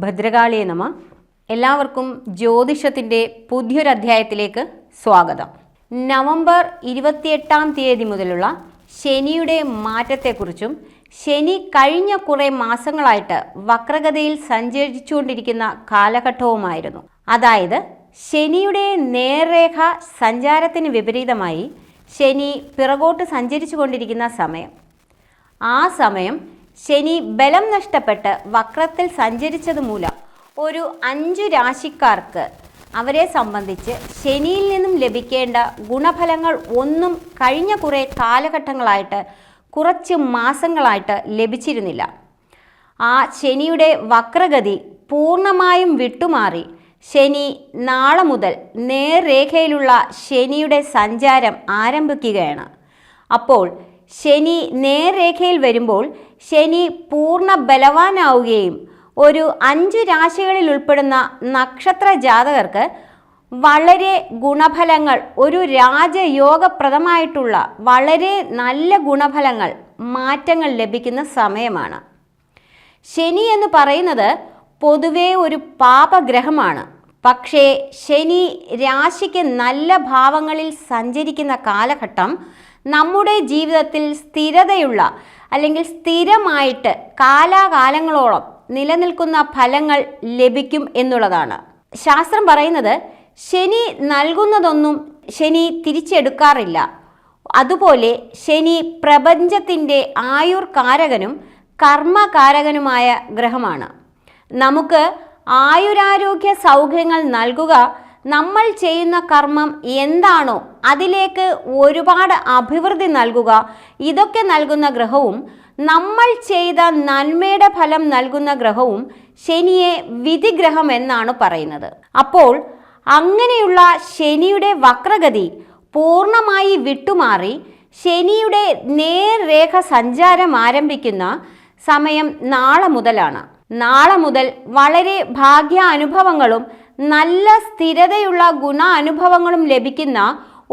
ഭദ്രകാളിയെ നമ. എല്ലാവർക്കും ജ്യോതിഷത്തിൻ്റെ പുതിയൊരധ്യായത്തിലേക്ക് സ്വാഗതം. നവംബർ 28-ാം തീയതി മുതലുള്ള ശനിയുടെ മാറ്റത്തെക്കുറിച്ചും ശനി കഴിഞ്ഞ കുറേ മാസങ്ങളായിട്ട് വക്രഗതിയിൽ സഞ്ചരിച്ചുകൊണ്ടിരിക്കുന്ന കാലഘട്ടവുമായിരുന്നു. അതായത് ശനിയുടെ നേർരേഖ സഞ്ചാരത്തിന് വിപരീതമായി ശനി പിറകോട്ട് സഞ്ചരിച്ചു കൊണ്ടിരിക്കുന്ന സമയം. ആ സമയം ശനി ബലം നഷ്ടപ്പെട്ട് വക്രത്തിൽ സഞ്ചരിച്ചത് മൂലം ഒരു 5 രാശിക്കാർക്ക് അവരെ സംബന്ധിച്ച് ശനിയിൽ നിന്നും ലഭിക്കേണ്ട ഗുണഫലങ്ങൾ ഒന്നും കഴിഞ്ഞ കുറേ കാലഘട്ടങ്ങളായിട്ട് കുറച്ച് മാസങ്ങളായിട്ട് ലഭിച്ചിരുന്നില്ല. ആ ശനിയുടെ വക്രഗതി പൂർണ്ണമായും വിട്ടുമാറി ശനി നാളെ മുതൽ നേർരേഖയിലുള്ള ശനിയുടെ സഞ്ചാരം ആരംഭിക്കുകയാണ്. അപ്പോൾ ശനി നേർരേഖയിൽ വരുമ്പോൾ ശനി പൂർണ്ണ ബലവാനാവുകയും ഒരു 5 രാശികളിൽ ഉൾപ്പെടുന്ന നക്ഷത്ര ജാതകർക്ക് വളരെ ഗുണഫലങ്ങൾ, ഒരു രാജയോഗപ്രദമായിട്ടുള്ള വളരെ നല്ല ഗുണഫലങ്ങൾ, മാറ്റങ്ങൾ ലഭിക്കുന്ന സമയമാണ്. ശനി എന്ന് പറയുന്നത് പൊതുവേ ഒരു പാപഗ്രഹമാണ്. പക്ഷേ ശനി രാശിക്ക് നല്ല ഭാവങ്ങളിൽ സഞ്ചരിക്കുന്ന കാലഘട്ടം നമ്മുടെ ജീവിതത്തിൽ സ്ഥിരതയുള്ള അല്ലെങ്കിൽ സ്ഥിരമായിട്ട് കാലാകാലങ്ങളോളം നിലനിൽക്കുന്ന ഫലങ്ങൾ ലഭിക്കും എന്നുള്ളതാണ്. ശാസ്ത്രം പറയുന്നത് ശനി നൽകുന്നതൊന്നും ശനി തിരിച്ചെടുക്കാറില്ല. അതുപോലെ ശനി പ്രപഞ്ചത്തിൻ്റെ ആയുർകാരകനും കർമ്മകാരകനുമായ ഗ്രഹമാണ്. നമുക്ക് ആയുരാരോഗ്യ സൗഖ്യങ്ങൾ നൽകുക, നമ്മൾ ചെയ്യുന്ന കർമ്മം എന്താണോ അതിലേക്ക് ഒരുപാട് അഭിവൃദ്ധി നൽകുക, ഇതൊക്കെ നൽകുന്ന ഗ്രഹവും നമ്മൾ ചെയ്ത നന്മയുടെ ഫലം നൽകുന്ന ഗ്രഹവും ശനിയെ വിധിഗ്രഹം എന്നാണ് പറയുന്നത്. അപ്പോൾ അങ്ങനെയുള്ള ശനിയുടെ വക്രഗതി പൂർണ്ണമായി വിട്ടുമാറി ശനിയുടെ നേർരേഖ സഞ്ചാരം ആരംഭിക്കുന്ന സമയം നാളെ മുതലാണ്. നാളെ മുതൽ വളരെ ഭാഗ്യാനുഭവങ്ങളും നല്ല സ്ഥിരതയുള്ള ഗുണാനുഭവങ്ങളും ലഭിക്കുന്ന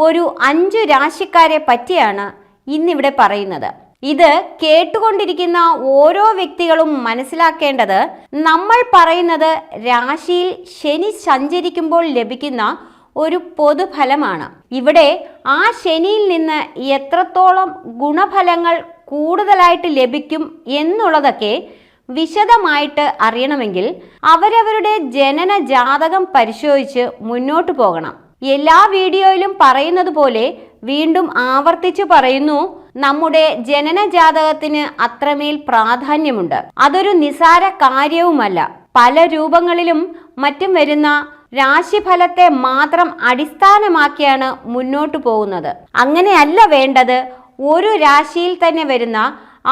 ഒരു 5 രാശിക്കാരെ പറ്റിയാണ് ഇന്നിവിടെ പറയുന്നത്. ഇത് കേട്ടുകൊണ്ടിരിക്കുന്ന ഓരോ വ്യക്തികളും മനസ്സിലാക്കേണ്ടത്, നമ്മൾ പറയുന്നത് രാശിയിൽ ശനി സഞ്ചരിക്കുമ്പോൾ ലഭിക്കുന്ന ഒരു പൊതുഫലമാണ്. ഇവിടെ ആ ശനിയിൽ നിന്ന് എത്രത്തോളം ഗുണഫലങ്ങൾ കൂടുതലായിട്ട് ലഭിക്കും എന്നുള്ളതൊക്കെ വിശദമായിട്ട് അറിയണമെങ്കിൽ അവരവരുടെ ജനന ജാതകം പരിശോധിച്ച് മുന്നോട്ട് പോകണം. എല്ലാ വീഡിയോയിലും പറയുന്നത് പോലെ വീണ്ടും ആവർത്തിച്ചു പറയുന്നു, നമ്മുടെ ജനന ജാതകത്തിന് അത്രമേൽ പ്രാധാന്യമുണ്ട്. അതൊരു നിസാര കാര്യവുമല്ല. പല രൂപങ്ങളിലും മറ്റും വരുന്ന രാശിഫലത്തെ മാത്രം അടിസ്ഥാനമാക്കിയാണ് മുന്നോട്ട് പോകുന്നത്. അങ്ങനെയല്ല വേണ്ടത്. ഒരു രാശിയിൽ തന്നെ വരുന്ന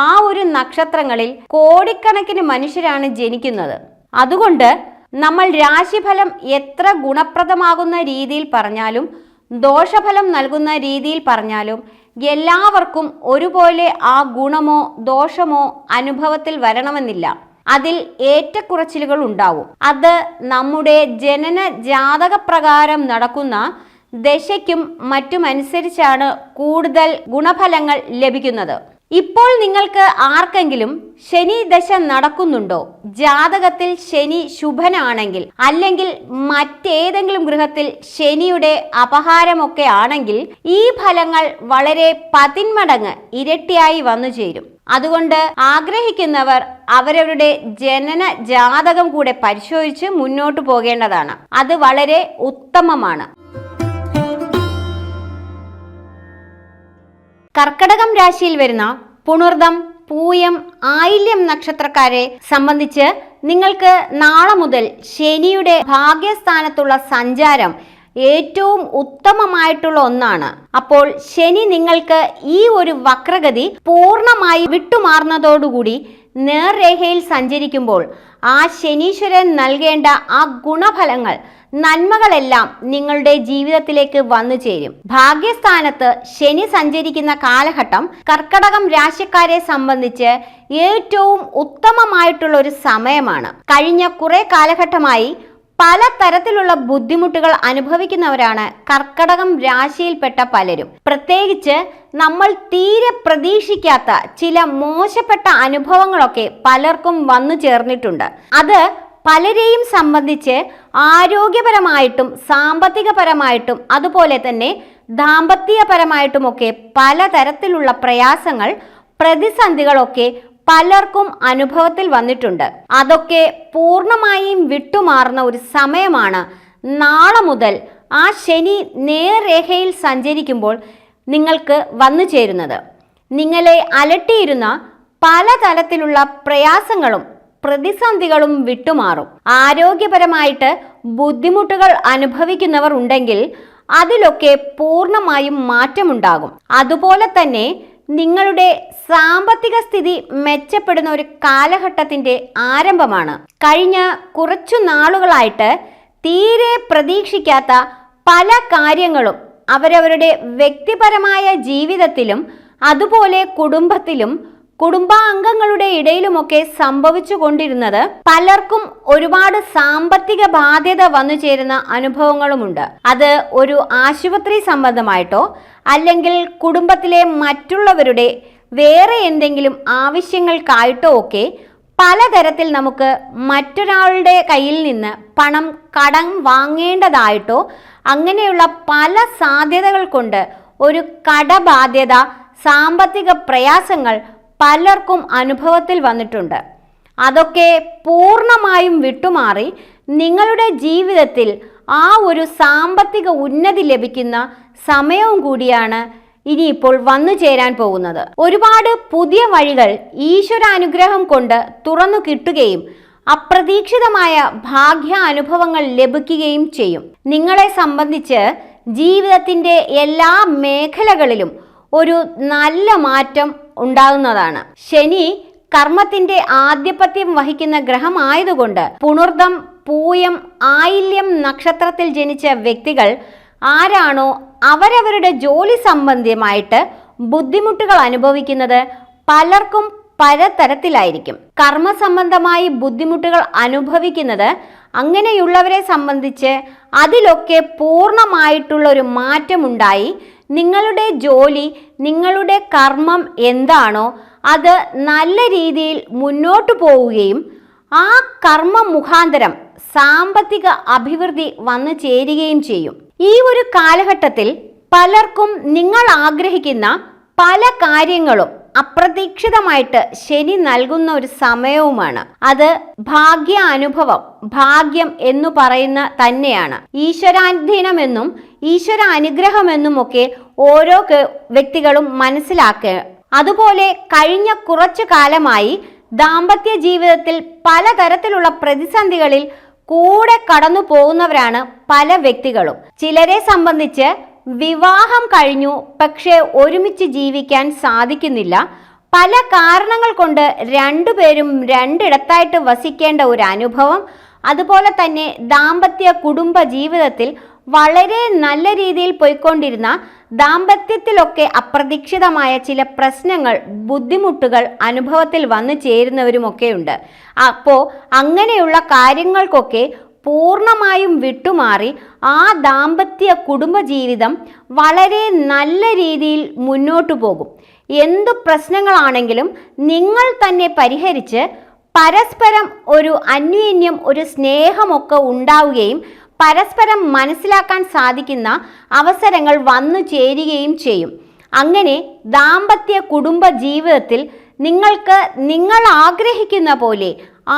ആ ഒരു നക്ഷത്രങ്ങളിൽ കോടിക്കണക്കിന് മനുഷ്യരാണ് ജനിക്കുന്നത്. അതുകൊണ്ട് നമ്മൾ രാശിഫലം എത്ര ഗുണപ്രദമാകുന്ന രീതിയിൽ പറഞ്ഞാലും ദോഷഫലം നൽകുന്ന രീതിയിൽ പറഞ്ഞാലും എല്ലാവർക്കും ഒരുപോലെ ആ ഗുണമോ ദോഷമോ അനുഭവത്തിൽ വരണമെന്നില്ല. അതിൽ ഏറ്റക്കുറച്ചിലുകൾ ഉണ്ടാവും. അത് നമ്മുടെ ജനന ജാതകപ്രകാരം നടക്കുന്ന ദശയ്ക്കും മറ്റുമനുസരിച്ചാണ് കൂടുതൽ ഗുണഫലങ്ങൾ ലഭിക്കുന്നത്. ഇപ്പോൾ നിങ്ങൾക്ക് ആർക്കെങ്കിലും ശനി ദശ നടക്കുന്നുണ്ടോ? ജാതകത്തിൽ ശനി ശുഭനാണെങ്കിൽ അല്ലെങ്കിൽ മറ്റേതെങ്കിലും ഗൃഹത്തിൽ ശനിയുടെ അപഹാരമൊക്കെ ആണെങ്കിൽ ഈ ഫലങ്ങൾ വളരെ 10 മടങ്ങ് ഇരട്ടിയായി വന്നു ചേരും. അതുകൊണ്ട് ആഗ്രഹിക്കുന്നവർ അവരവരുടെ ജനന ജാതകം കൂടെ പരിശോധിച്ച് മുന്നോട്ട് പോകേണ്ടതാണ്. അത് വളരെ ഉത്തമമാണ്. കർക്കടകം രാശിയിൽ വരുന്ന പുണർദം, പൂയം, ആയില്യം നക്ഷത്രക്കാരെ സംബന്ധിച്ച് നിങ്ങൾക്ക് നാളെ മുതൽ ശനിയുടെ ഭാഗ്യസ്ഥാനത്തുള്ള സഞ്ചാരം ഏറ്റവും ഉത്തമമായിട്ടുള്ള ഒന്നാണ്. അപ്പോൾ ശനി നിങ്ങൾക്ക് ഈ ഒരു വക്രഗതി പൂർണ്ണമായി വിട്ടുമാറുന്നതോടുകൂടി നേർരേഖയിൽ സഞ്ചരിക്കുമ്പോൾ ആ ശനീശ്വരൻ നൽകേണ്ട ആ ഗുണഫലങ്ങൾ, നന്മകളെല്ലാം നിങ്ങളുടെ ജീവിതത്തിലേക്ക് വന്നു ചേരും. ഭാഗ്യസ്ഥാനത്ത് ശനി സഞ്ചരിക്കുന്ന കാലഘട്ടം കർക്കടകം രാശിക്കാരെ സംബന്ധിച്ച് ഏറ്റവും ഉത്തമമായിട്ടുള്ള ഒരു സമയമാണ്. കഴിഞ്ഞ കുറെ കാലഘട്ടമായി പല തരത്തിലുള്ള ബുദ്ധിമുട്ടുകൾ അനുഭവിക്കുന്നവരാണ് കർക്കടകം രാശിയിൽപ്പെട്ട പലരും. പ്രത്യേകിച്ച് നമ്മൾ തീരെ പ്രതീക്ഷിക്കാത്ത ചില മോശപ്പെട്ട അനുഭവങ്ങളൊക്കെ പലർക്കും വന്നു ചേർന്നിട്ടുണ്ട്. അത് പലരെയും സംബന്ധിച്ച് ആരോഗ്യപരമായിട്ടും സാമ്പത്തികപരമായിട്ടും അതുപോലെ തന്നെ ദാമ്പത്യപരമായിട്ടുമൊക്കെ പലതരത്തിലുള്ള പ്രയാസങ്ങൾ, പ്രതിസന്ധികളൊക്കെ പലർക്കും അനുഭവത്തിൽ വന്നിട്ടുണ്ട്. അതൊക്കെ പൂർണ്ണമായും വിട്ടുമാറുന്ന ഒരു സമയമാണ് നാളെ മുതൽ ആ ശനി നേർരേഖയിൽ സഞ്ചരിക്കുമ്പോൾ നിങ്ങൾക്ക് വന്നു ചേരുന്നത്. നിങ്ങളെ അലട്ടിയിരുന്ന പലതരത്തിലുള്ള പ്രയാസങ്ങളും പ്രതിസന്ധികളും വിട്ടുമാറും. ആരോഗ്യപരമായിട്ട് ബുദ്ധിമുട്ടുകൾ അനുഭവിക്കുന്നവർ ഉണ്ടെങ്കിൽ അതിലൊക്കെ പൂർണ്ണമായും മാറ്റമുണ്ടാകും. അതുപോലെ തന്നെ നിങ്ങളുടെ സാമ്പത്തിക സ്ഥിതി മെച്ചപ്പെടുന്ന ഒരു കാലഘട്ടത്തിന്റെ ആരംഭമാണ്. കഴിഞ്ഞ കുറച്ചു നാളുകളായിട്ട് തീരെ പ്രതീക്ഷിക്കാത്ത പല കാര്യങ്ങളും അവരവരുടെ വ്യക്തിപരമായ ജീവിതത്തിലും അതുപോലെ കുടുംബത്തിലും കുടുംബാംഗങ്ങളുടെ ഇടയിലുമൊക്കെ സംഭവിച്ചു കൊണ്ടിരുന്നത് പലർക്കും ഒരുപാട് സാമ്പത്തിക ബാധ്യത വന്നു ചേരുന്ന അനുഭവങ്ങളുമുണ്ട്. അത് ഒരു ആശുപത്രി സംബന്ധമായിട്ടോ അല്ലെങ്കിൽ കുടുംബത്തിലെ മറ്റുള്ളവരുടെ വേറെ എന്തെങ്കിലും ആവശ്യങ്ങൾക്കായിട്ടോ ഒക്കെ പലതരത്തിൽ നമുക്ക് മറ്റൊരാളുടെ കയ്യിൽ നിന്ന് പണം കടം വാങ്ങേണ്ടതായിട്ടോ അങ്ങനെയുള്ള പല സാധ്യതകൾ കൊണ്ട് ഒരു കടബാധ്യത, സാമ്പത്തിക പ്രയാസങ്ങൾ പലർക്കും അനുഭവത്തിൽ വന്നിട്ടുണ്ട്. അതൊക്കെ പൂർണ്ണമായും വിട്ടുമാറി നിങ്ങളുടെ ജീവിതത്തിൽ ആ ഒരു സാമ്പത്തിക ഉന്നതി ലഭിക്കുന്ന സമയവും കൂടിയാണ് ഇനിയിപ്പോൾ വന്നു ചേരാൻ പോകുന്നത്. ഒരുപാട് പുതിയ വഴികൾ ഈശ്വരാനുഗ്രഹം കൊണ്ട് തുറന്നു കിട്ടുകയും അപ്രതീക്ഷിതമായ ഭാഗ്യ അനുഭവങ്ങൾ ലഭിക്കുകയും ചെയ്യും. നിങ്ങളെ സംബന്ധിച്ച് ജീവിതത്തിന്റെ എല്ലാ മേഖലകളിലും ഒരു നല്ല മാറ്റം ഉണ്ടാകുന്നതാണ്. ശനി കർമ്മത്തിന്റെ ആധിപത്യം വഹിക്കുന്ന ഗ്രഹമായതുകൊണ്ട് പുണർദം, പൂയം, ആയില്യം നക്ഷത്രത്തിൽ ജനിച്ച വ്യക്തികൾ ആരാണോ അവരവരുടെ ജോലി സംബന്ധമായിട്ട് ബുദ്ധിമുട്ടുകൾ അനുഭവിക്കുന്നത് പലർക്കും പലതരത്തിലായിരിക്കും. കർമ്മസംബന്ധമായി ബുദ്ധിമുട്ടുകൾ അനുഭവിക്കുന്നത് അങ്ങനെയുള്ളവരെ സംബന്ധിച്ച് അതിലൊക്കെ പൂർണ്ണമായിട്ടുള്ള ഒരു മാറ്റമുണ്ടായി നിങ്ങളുടെ ജോലി, നിങ്ങളുടെ കർമ്മം എന്താണോ അത് നല്ല രീതിയിൽ മുന്നോട്ടു പോവുകയും ആ കർമ്മ മുഖാന്തരം സാമ്പത്തിക അഭിവൃദ്ധി വന്നു ചേരുകയും ചെയ്യും. ഈ ഒരു കാലഘട്ടത്തിൽ പലർക്കും നിങ്ങൾ ആഗ്രഹിക്കുന്ന പല കാര്യങ്ങളും അപ്രതീക്ഷിതമായിട്ട് ശനി നൽകുന്ന ഒരു സമയവുമാണ്. അത് ഭാഗ്യ അനുഭവം, ഭാഗ്യം എന്നു പറയുന്ന തന്നെയാണ്. ഈശ്വരാധീനമെന്നും ഈശ്വര അനുഗ്രഹമെന്നും ഒക്കെ ഓരോ വ്യക്തികളും മനസ്സിലാക്കുക. അതുപോലെ കഴിഞ്ഞ കുറച്ചു കാലമായി ദാമ്പത്യ ജീവിതത്തിൽ പലതരത്തിലുള്ള പ്രതിസന്ധികളിൽ കൂടെ കടന്നു പോകുന്നവരാണ് പല വ്യക്തികളും. ചിലരെ സംബന്ധിച്ച് വിവാഹം കഴിഞ്ഞു, പക്ഷെ ഒരുമിച്ച് ജീവിക്കാൻ സാധിക്കുന്നില്ല. പല കാരണങ്ങൾ കൊണ്ട് രണ്ടുപേരും രണ്ടിടത്തായിട്ട് വസിക്കേണ്ട ഒരു അനുഭവം. അതുപോലെ തന്നെ ദാമ്പത്യ കുടുംബ ജീവിതത്തിൽ വളരെ നല്ല രീതിയിൽ പോയിക്കൊണ്ടിരുന്ന ദാമ്പത്യത്തിലൊക്കെ അപ്രതീക്ഷിതമായ ചില പ്രശ്നങ്ങൾ, ബുദ്ധിമുട്ടുകൾ അനുഭവത്തിൽ വന്നു ചേരുന്നവരുമൊക്കെയുണ്ട്. അപ്പോൾ അങ്ങനെയുള്ള കാര്യങ്ങൾക്കൊക്കെ പൂർണ്ണമായും വിട്ടുമാറി ആ ദാമ്പത്യ കുടുംബജീവിതം വളരെ നല്ല രീതിയിൽ മുന്നോട്ടു പോകും. എന്തു പ്രശ്നങ്ങളാണെങ്കിലും നിങ്ങൾ തന്നെ പരിഹരിച്ച് പരസ്പരം ഒരു അന്യോന്യം, ഒരു സ്നേഹമൊക്കെ ഉണ്ടാവുകയും പരസ്പരം മനസ്സിലാക്കാൻ സാധിക്കുന്ന അവസരങ്ങൾ വന്നു ചേരുകയും ചെയ്യും. അങ്ങനെ ദാമ്പത്യ കുടുംബ ജീവിതത്തിൽ നിങ്ങൾക്ക് നിങ്ങൾ ആഗ്രഹിക്കുന്ന പോലെ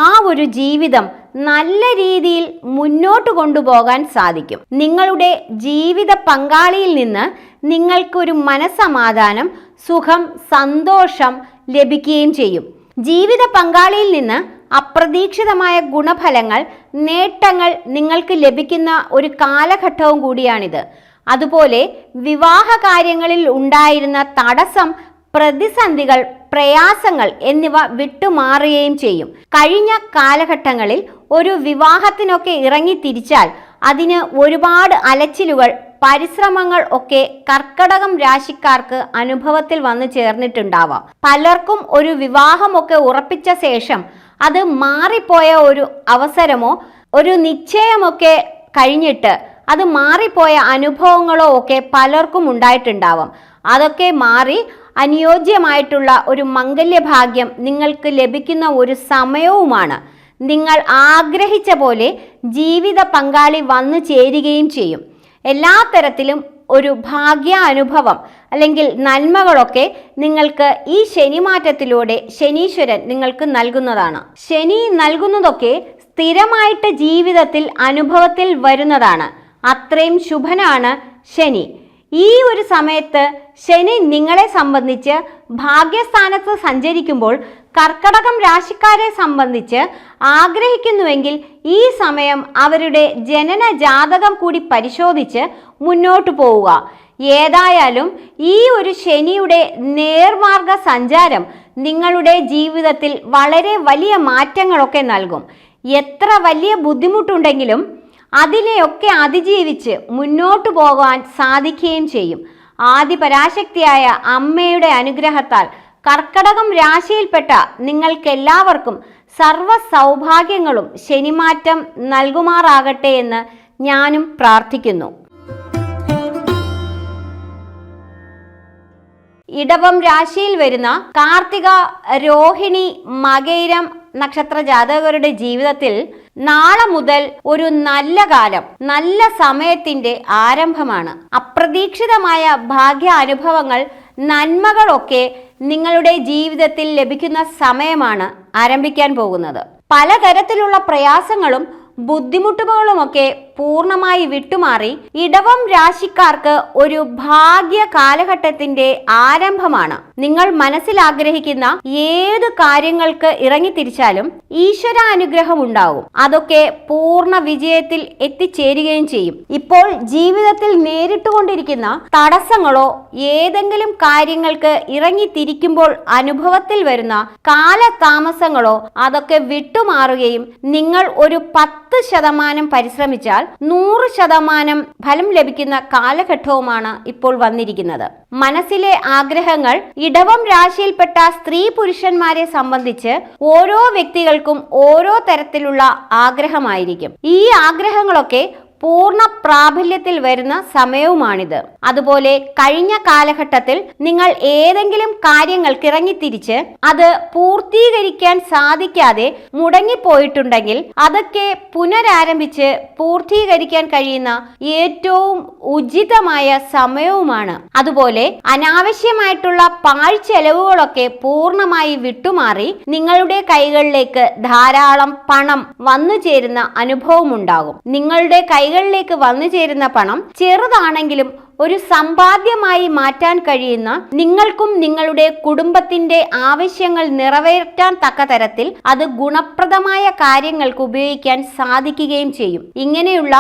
ആ ഒരു ജീവിതം നല്ല രീതിയിൽ മുന്നോട്ട് കൊണ്ടുപോകാൻ സാധിക്കും. നിങ്ങളുടെ ജീവിത പങ്കാളിയിൽ നിന്ന് നിങ്ങൾക്കൊരു മനസ്സമാധാനം, സുഖം, സന്തോഷം ലഭിക്കുകയും ചെയ്യും. ജീവിത പങ്കാളിയിൽ നിന്ന് അപ്രതീക്ഷിതമായ ഗുണഫലങ്ങൾ, നേട്ടങ്ങൾ നിങ്ങൾക്ക് ലഭിക്കുന്ന ഒരു കാലഘട്ടവും കൂടിയാണിത്. അതുപോലെ വിവാഹ കാര്യങ്ങളിൽ ഉണ്ടായിരുന്ന തടസ്സം, പ്രതിസന്ധികൾ, പ്രയാസങ്ങൾ എന്നിവ വിട്ടുമാറുകയും ചെയ്യും. കഴിഞ്ഞ കാലഘട്ടങ്ങളിൽ ഒരു വിവാഹത്തിനൊക്കെ ഇറങ്ങി തിരിച്ചാൽ അതിന് ഒരുപാട് അലച്ചിലുകൾ, പരിശ്രമങ്ങൾ ഒക്കെ കർക്കടകം രാശിക്കാർക്ക് അനുഭവത്തിൽ വന്നു ചേർന്നിട്ടുണ്ടാവാം. പലർക്കും ഒരു വിവാഹമൊക്കെ ഉറപ്പിച്ച ശേഷം അത് മാറിപ്പോയ ഒരു അവസരമോ ഒരു നിശ്ചയമൊക്കെ കഴിഞ്ഞിട്ട് അത് മാറിപ്പോയ അനുഭവങ്ങളോ ഒക്കെ പലർക്കും ഉണ്ടായിട്ടുണ്ടാവാം. അതൊക്കെ മാറി അനുയോജ്യമായിട്ടുള്ള ഒരു മംഗല്യഭാഗ്യം നിങ്ങൾക്ക് ലഭിക്കുന്ന ഒരു സമയവുമാണ്. നിങ്ങൾ ആഗ്രഹിച്ച പോലെ ജീവിത പങ്കാളി വന്നു ചേരുകയും ചെയ്യും. എല്ലാ തരത്തിലും ഒരു ഭാഗ്യാനുഭവം അല്ലെങ്കിൽ നന്മകളൊക്കെ നിങ്ങൾക്ക് ഈ ശനിമാറ്റത്തിലൂടെ ശനീശ്വരൻ നിങ്ങൾക്ക് നൽകുന്നതാണ്. ശനി നൽകുന്നതൊക്കെ സ്ഥിരമായിട്ട് ജീവിതത്തിൽ അനുഭവത്തിൽ വരുന്നതാണ്. അത്രയും ശുഭനാണ് ശനി. ഈ ഒരു സമയത്ത് ശനി നിങ്ങളെ സംബന്ധിച്ച് ഭാഗ്യസ്ഥാനത്ത് സഞ്ചരിക്കുമ്പോൾ കർക്കടകം രാശിക്കാരെ സംബന്ധിച്ച് ആഗ്രഹിക്കുന്നുവെങ്കിൽ ഈ സമയം അവരുടെ ജനന ജാതകം കൂടി പരിശോധിച്ച് മുന്നോട്ട് പോവുക. ഏതായാലും ഈ ഒരു ശനിയുടെ നേർമാർഗ സഞ്ചാരം നിങ്ങളുടെ ജീവിതത്തിൽ വളരെ വലിയ മാറ്റങ്ങളൊക്കെ നൽകും. എത്ര വലിയ ബുദ്ധിമുട്ടുണ്ടെങ്കിലും അതിനെയൊക്കെ അതിജീവിച്ച് മുന്നോട്ടു പോകാൻ സാധിക്കുകയും ചെയ്യും. ആദിപരാശക്തിയായ അമ്മയുടെ അനുഗ്രഹത്താൽ കർക്കടകം രാശിയിൽപ്പെട്ട നിങ്ങൾക്കെല്ലാവർക്കും സർവ്വ സൗഭാഗ്യങ്ങളും ശനിമാറ്റം നൽകുമാറാകട്ടെ എന്ന് ഞാനും പ്രാർത്ഥിക്കുന്നു. ഇടവം രാശിയിൽ വരുന്ന കാർത്തിക, രോഹിണി, മകയിരം നക്ഷത്ര ജാതകരുടെ ജീവിതത്തിൽ നാളെ മുതൽ ഒരു നല്ല കാലം, നല്ല സമയത്തിന്റെ ആരംഭമാണ്. അപ്രതീക്ഷിതമായ ഭാഗ്യ അനുഭവങ്ങൾ, നന്മകളൊക്കെ നിങ്ങളുടെ ജീവിതത്തിൽ ലഭിക്കുന്ന സമയമാണ് ആരംഭിക്കാൻ പോകുന്നത്. പലതരത്തിലുള്ള പ്രയാസങ്ങളും ബുദ്ധിമുട്ടുകളുമൊക്കെ പൂർണ്ണമായി വിട്ടുമാറി ഇടവം രാശിക്കാർക്ക് ഒരു ഭാഗ്യ കാലഘട്ടത്തിന്റെ ആരംഭമാണ്. നിങ്ങൾ മനസ്സിൽ ആഗ്രഹിക്കുന്ന ഏത് കാര്യങ്ങൾക്ക് ഇറങ്ങിത്തിരിച്ചാലും ഈശ്വര അനുഗ്രഹം ഉണ്ടാവും. അതൊക്കെ പൂർണ്ണ വിജയത്തിൽ എത്തിച്ചേരുകയും ചെയ്യും. ഇപ്പോൾ ജീവിതത്തിൽ നേരിട്ടുകൊണ്ടിരിക്കുന്ന തടസ്സങ്ങളോ ഏതെങ്കിലും കാര്യങ്ങൾക്ക് ഇറങ്ങിത്തിരിക്കുമ്പോൾ അനുഭവത്തിൽ വരുന്ന കാലതാമസങ്ങളോ അതൊക്കെ വിട്ടുമാറുകയും നിങ്ങൾ ഒരു 10% പരിശ്രമിച്ചാൽ 100% ഫലം ലഭിക്കുന്ന കാലഘട്ടവുമാണ് ഇപ്പോൾ വന്നിരിക്കുന്നത്. മനസ്സിലെ ആഗ്രഹങ്ങൾ ഇടവം രാശിയിൽപ്പെട്ട സ്ത്രീ പുരുഷന്മാരെ സംബന്ധിച്ച് ഓരോ വ്യക്തികൾക്കും ഓരോ തരത്തിലുള്ള ആഗ്രഹമായിരിക്കും. ഈ ആഗ്രഹങ്ങളൊക്കെ പൂർണ്ണ പ്രാബല്യത്തിൽ വരുന്ന സമയവുമാണിത്. അതുപോലെ കഴിഞ്ഞ കാലഘട്ടത്തിൽ നിങ്ങൾ ഏതെങ്കിലും കാര്യങ്ങൾക്ക് ഇറങ്ങിത്തിരിച്ച് അത് പൂർത്തീകരിക്കാൻ സാധിക്കാതെ മുടങ്ങിപ്പോയിട്ടുണ്ടെങ്കിൽ അതൊക്കെ പുനരാരംഭിച്ച് പൂർത്തീകരിക്കാൻ കഴിയുന്ന ഏറ്റവും ഉചിതമായ സമയവുമാണ്. അതുപോലെ അനാവശ്യമായിട്ടുള്ള പാഴ്ചെലവുകളൊക്കെ പൂർണ്ണമായി വിട്ടുമാറി നിങ്ങളുടെ കൈകളിലേക്ക് ധാരാളം പണം വന്നു ചേരുന്ന അനുഭവം ഉണ്ടാകും. നിങ്ങളുടെ കൈകളിലേക്ക് വന്നു ചേരുന്ന പണം ചെറുതാണെങ്കിലും ഒരു സമ്പാദ്യമായി മാറ്റാൻ കഴിയുന്ന, നിങ്ങൾക്കും നിങ്ങളുടെ കുടുംബത്തിന്റെ ആവശ്യങ്ങൾ നിറവേറ്റാൻ തക്ക തരത്തിൽ അത് ഗുണപ്രദമായ കാര്യങ്ങൾക്ക് ഉപയോഗിക്കാൻ സാധിക്കുകയും ചെയ്യും. ഇങ്ങനെയുള്ള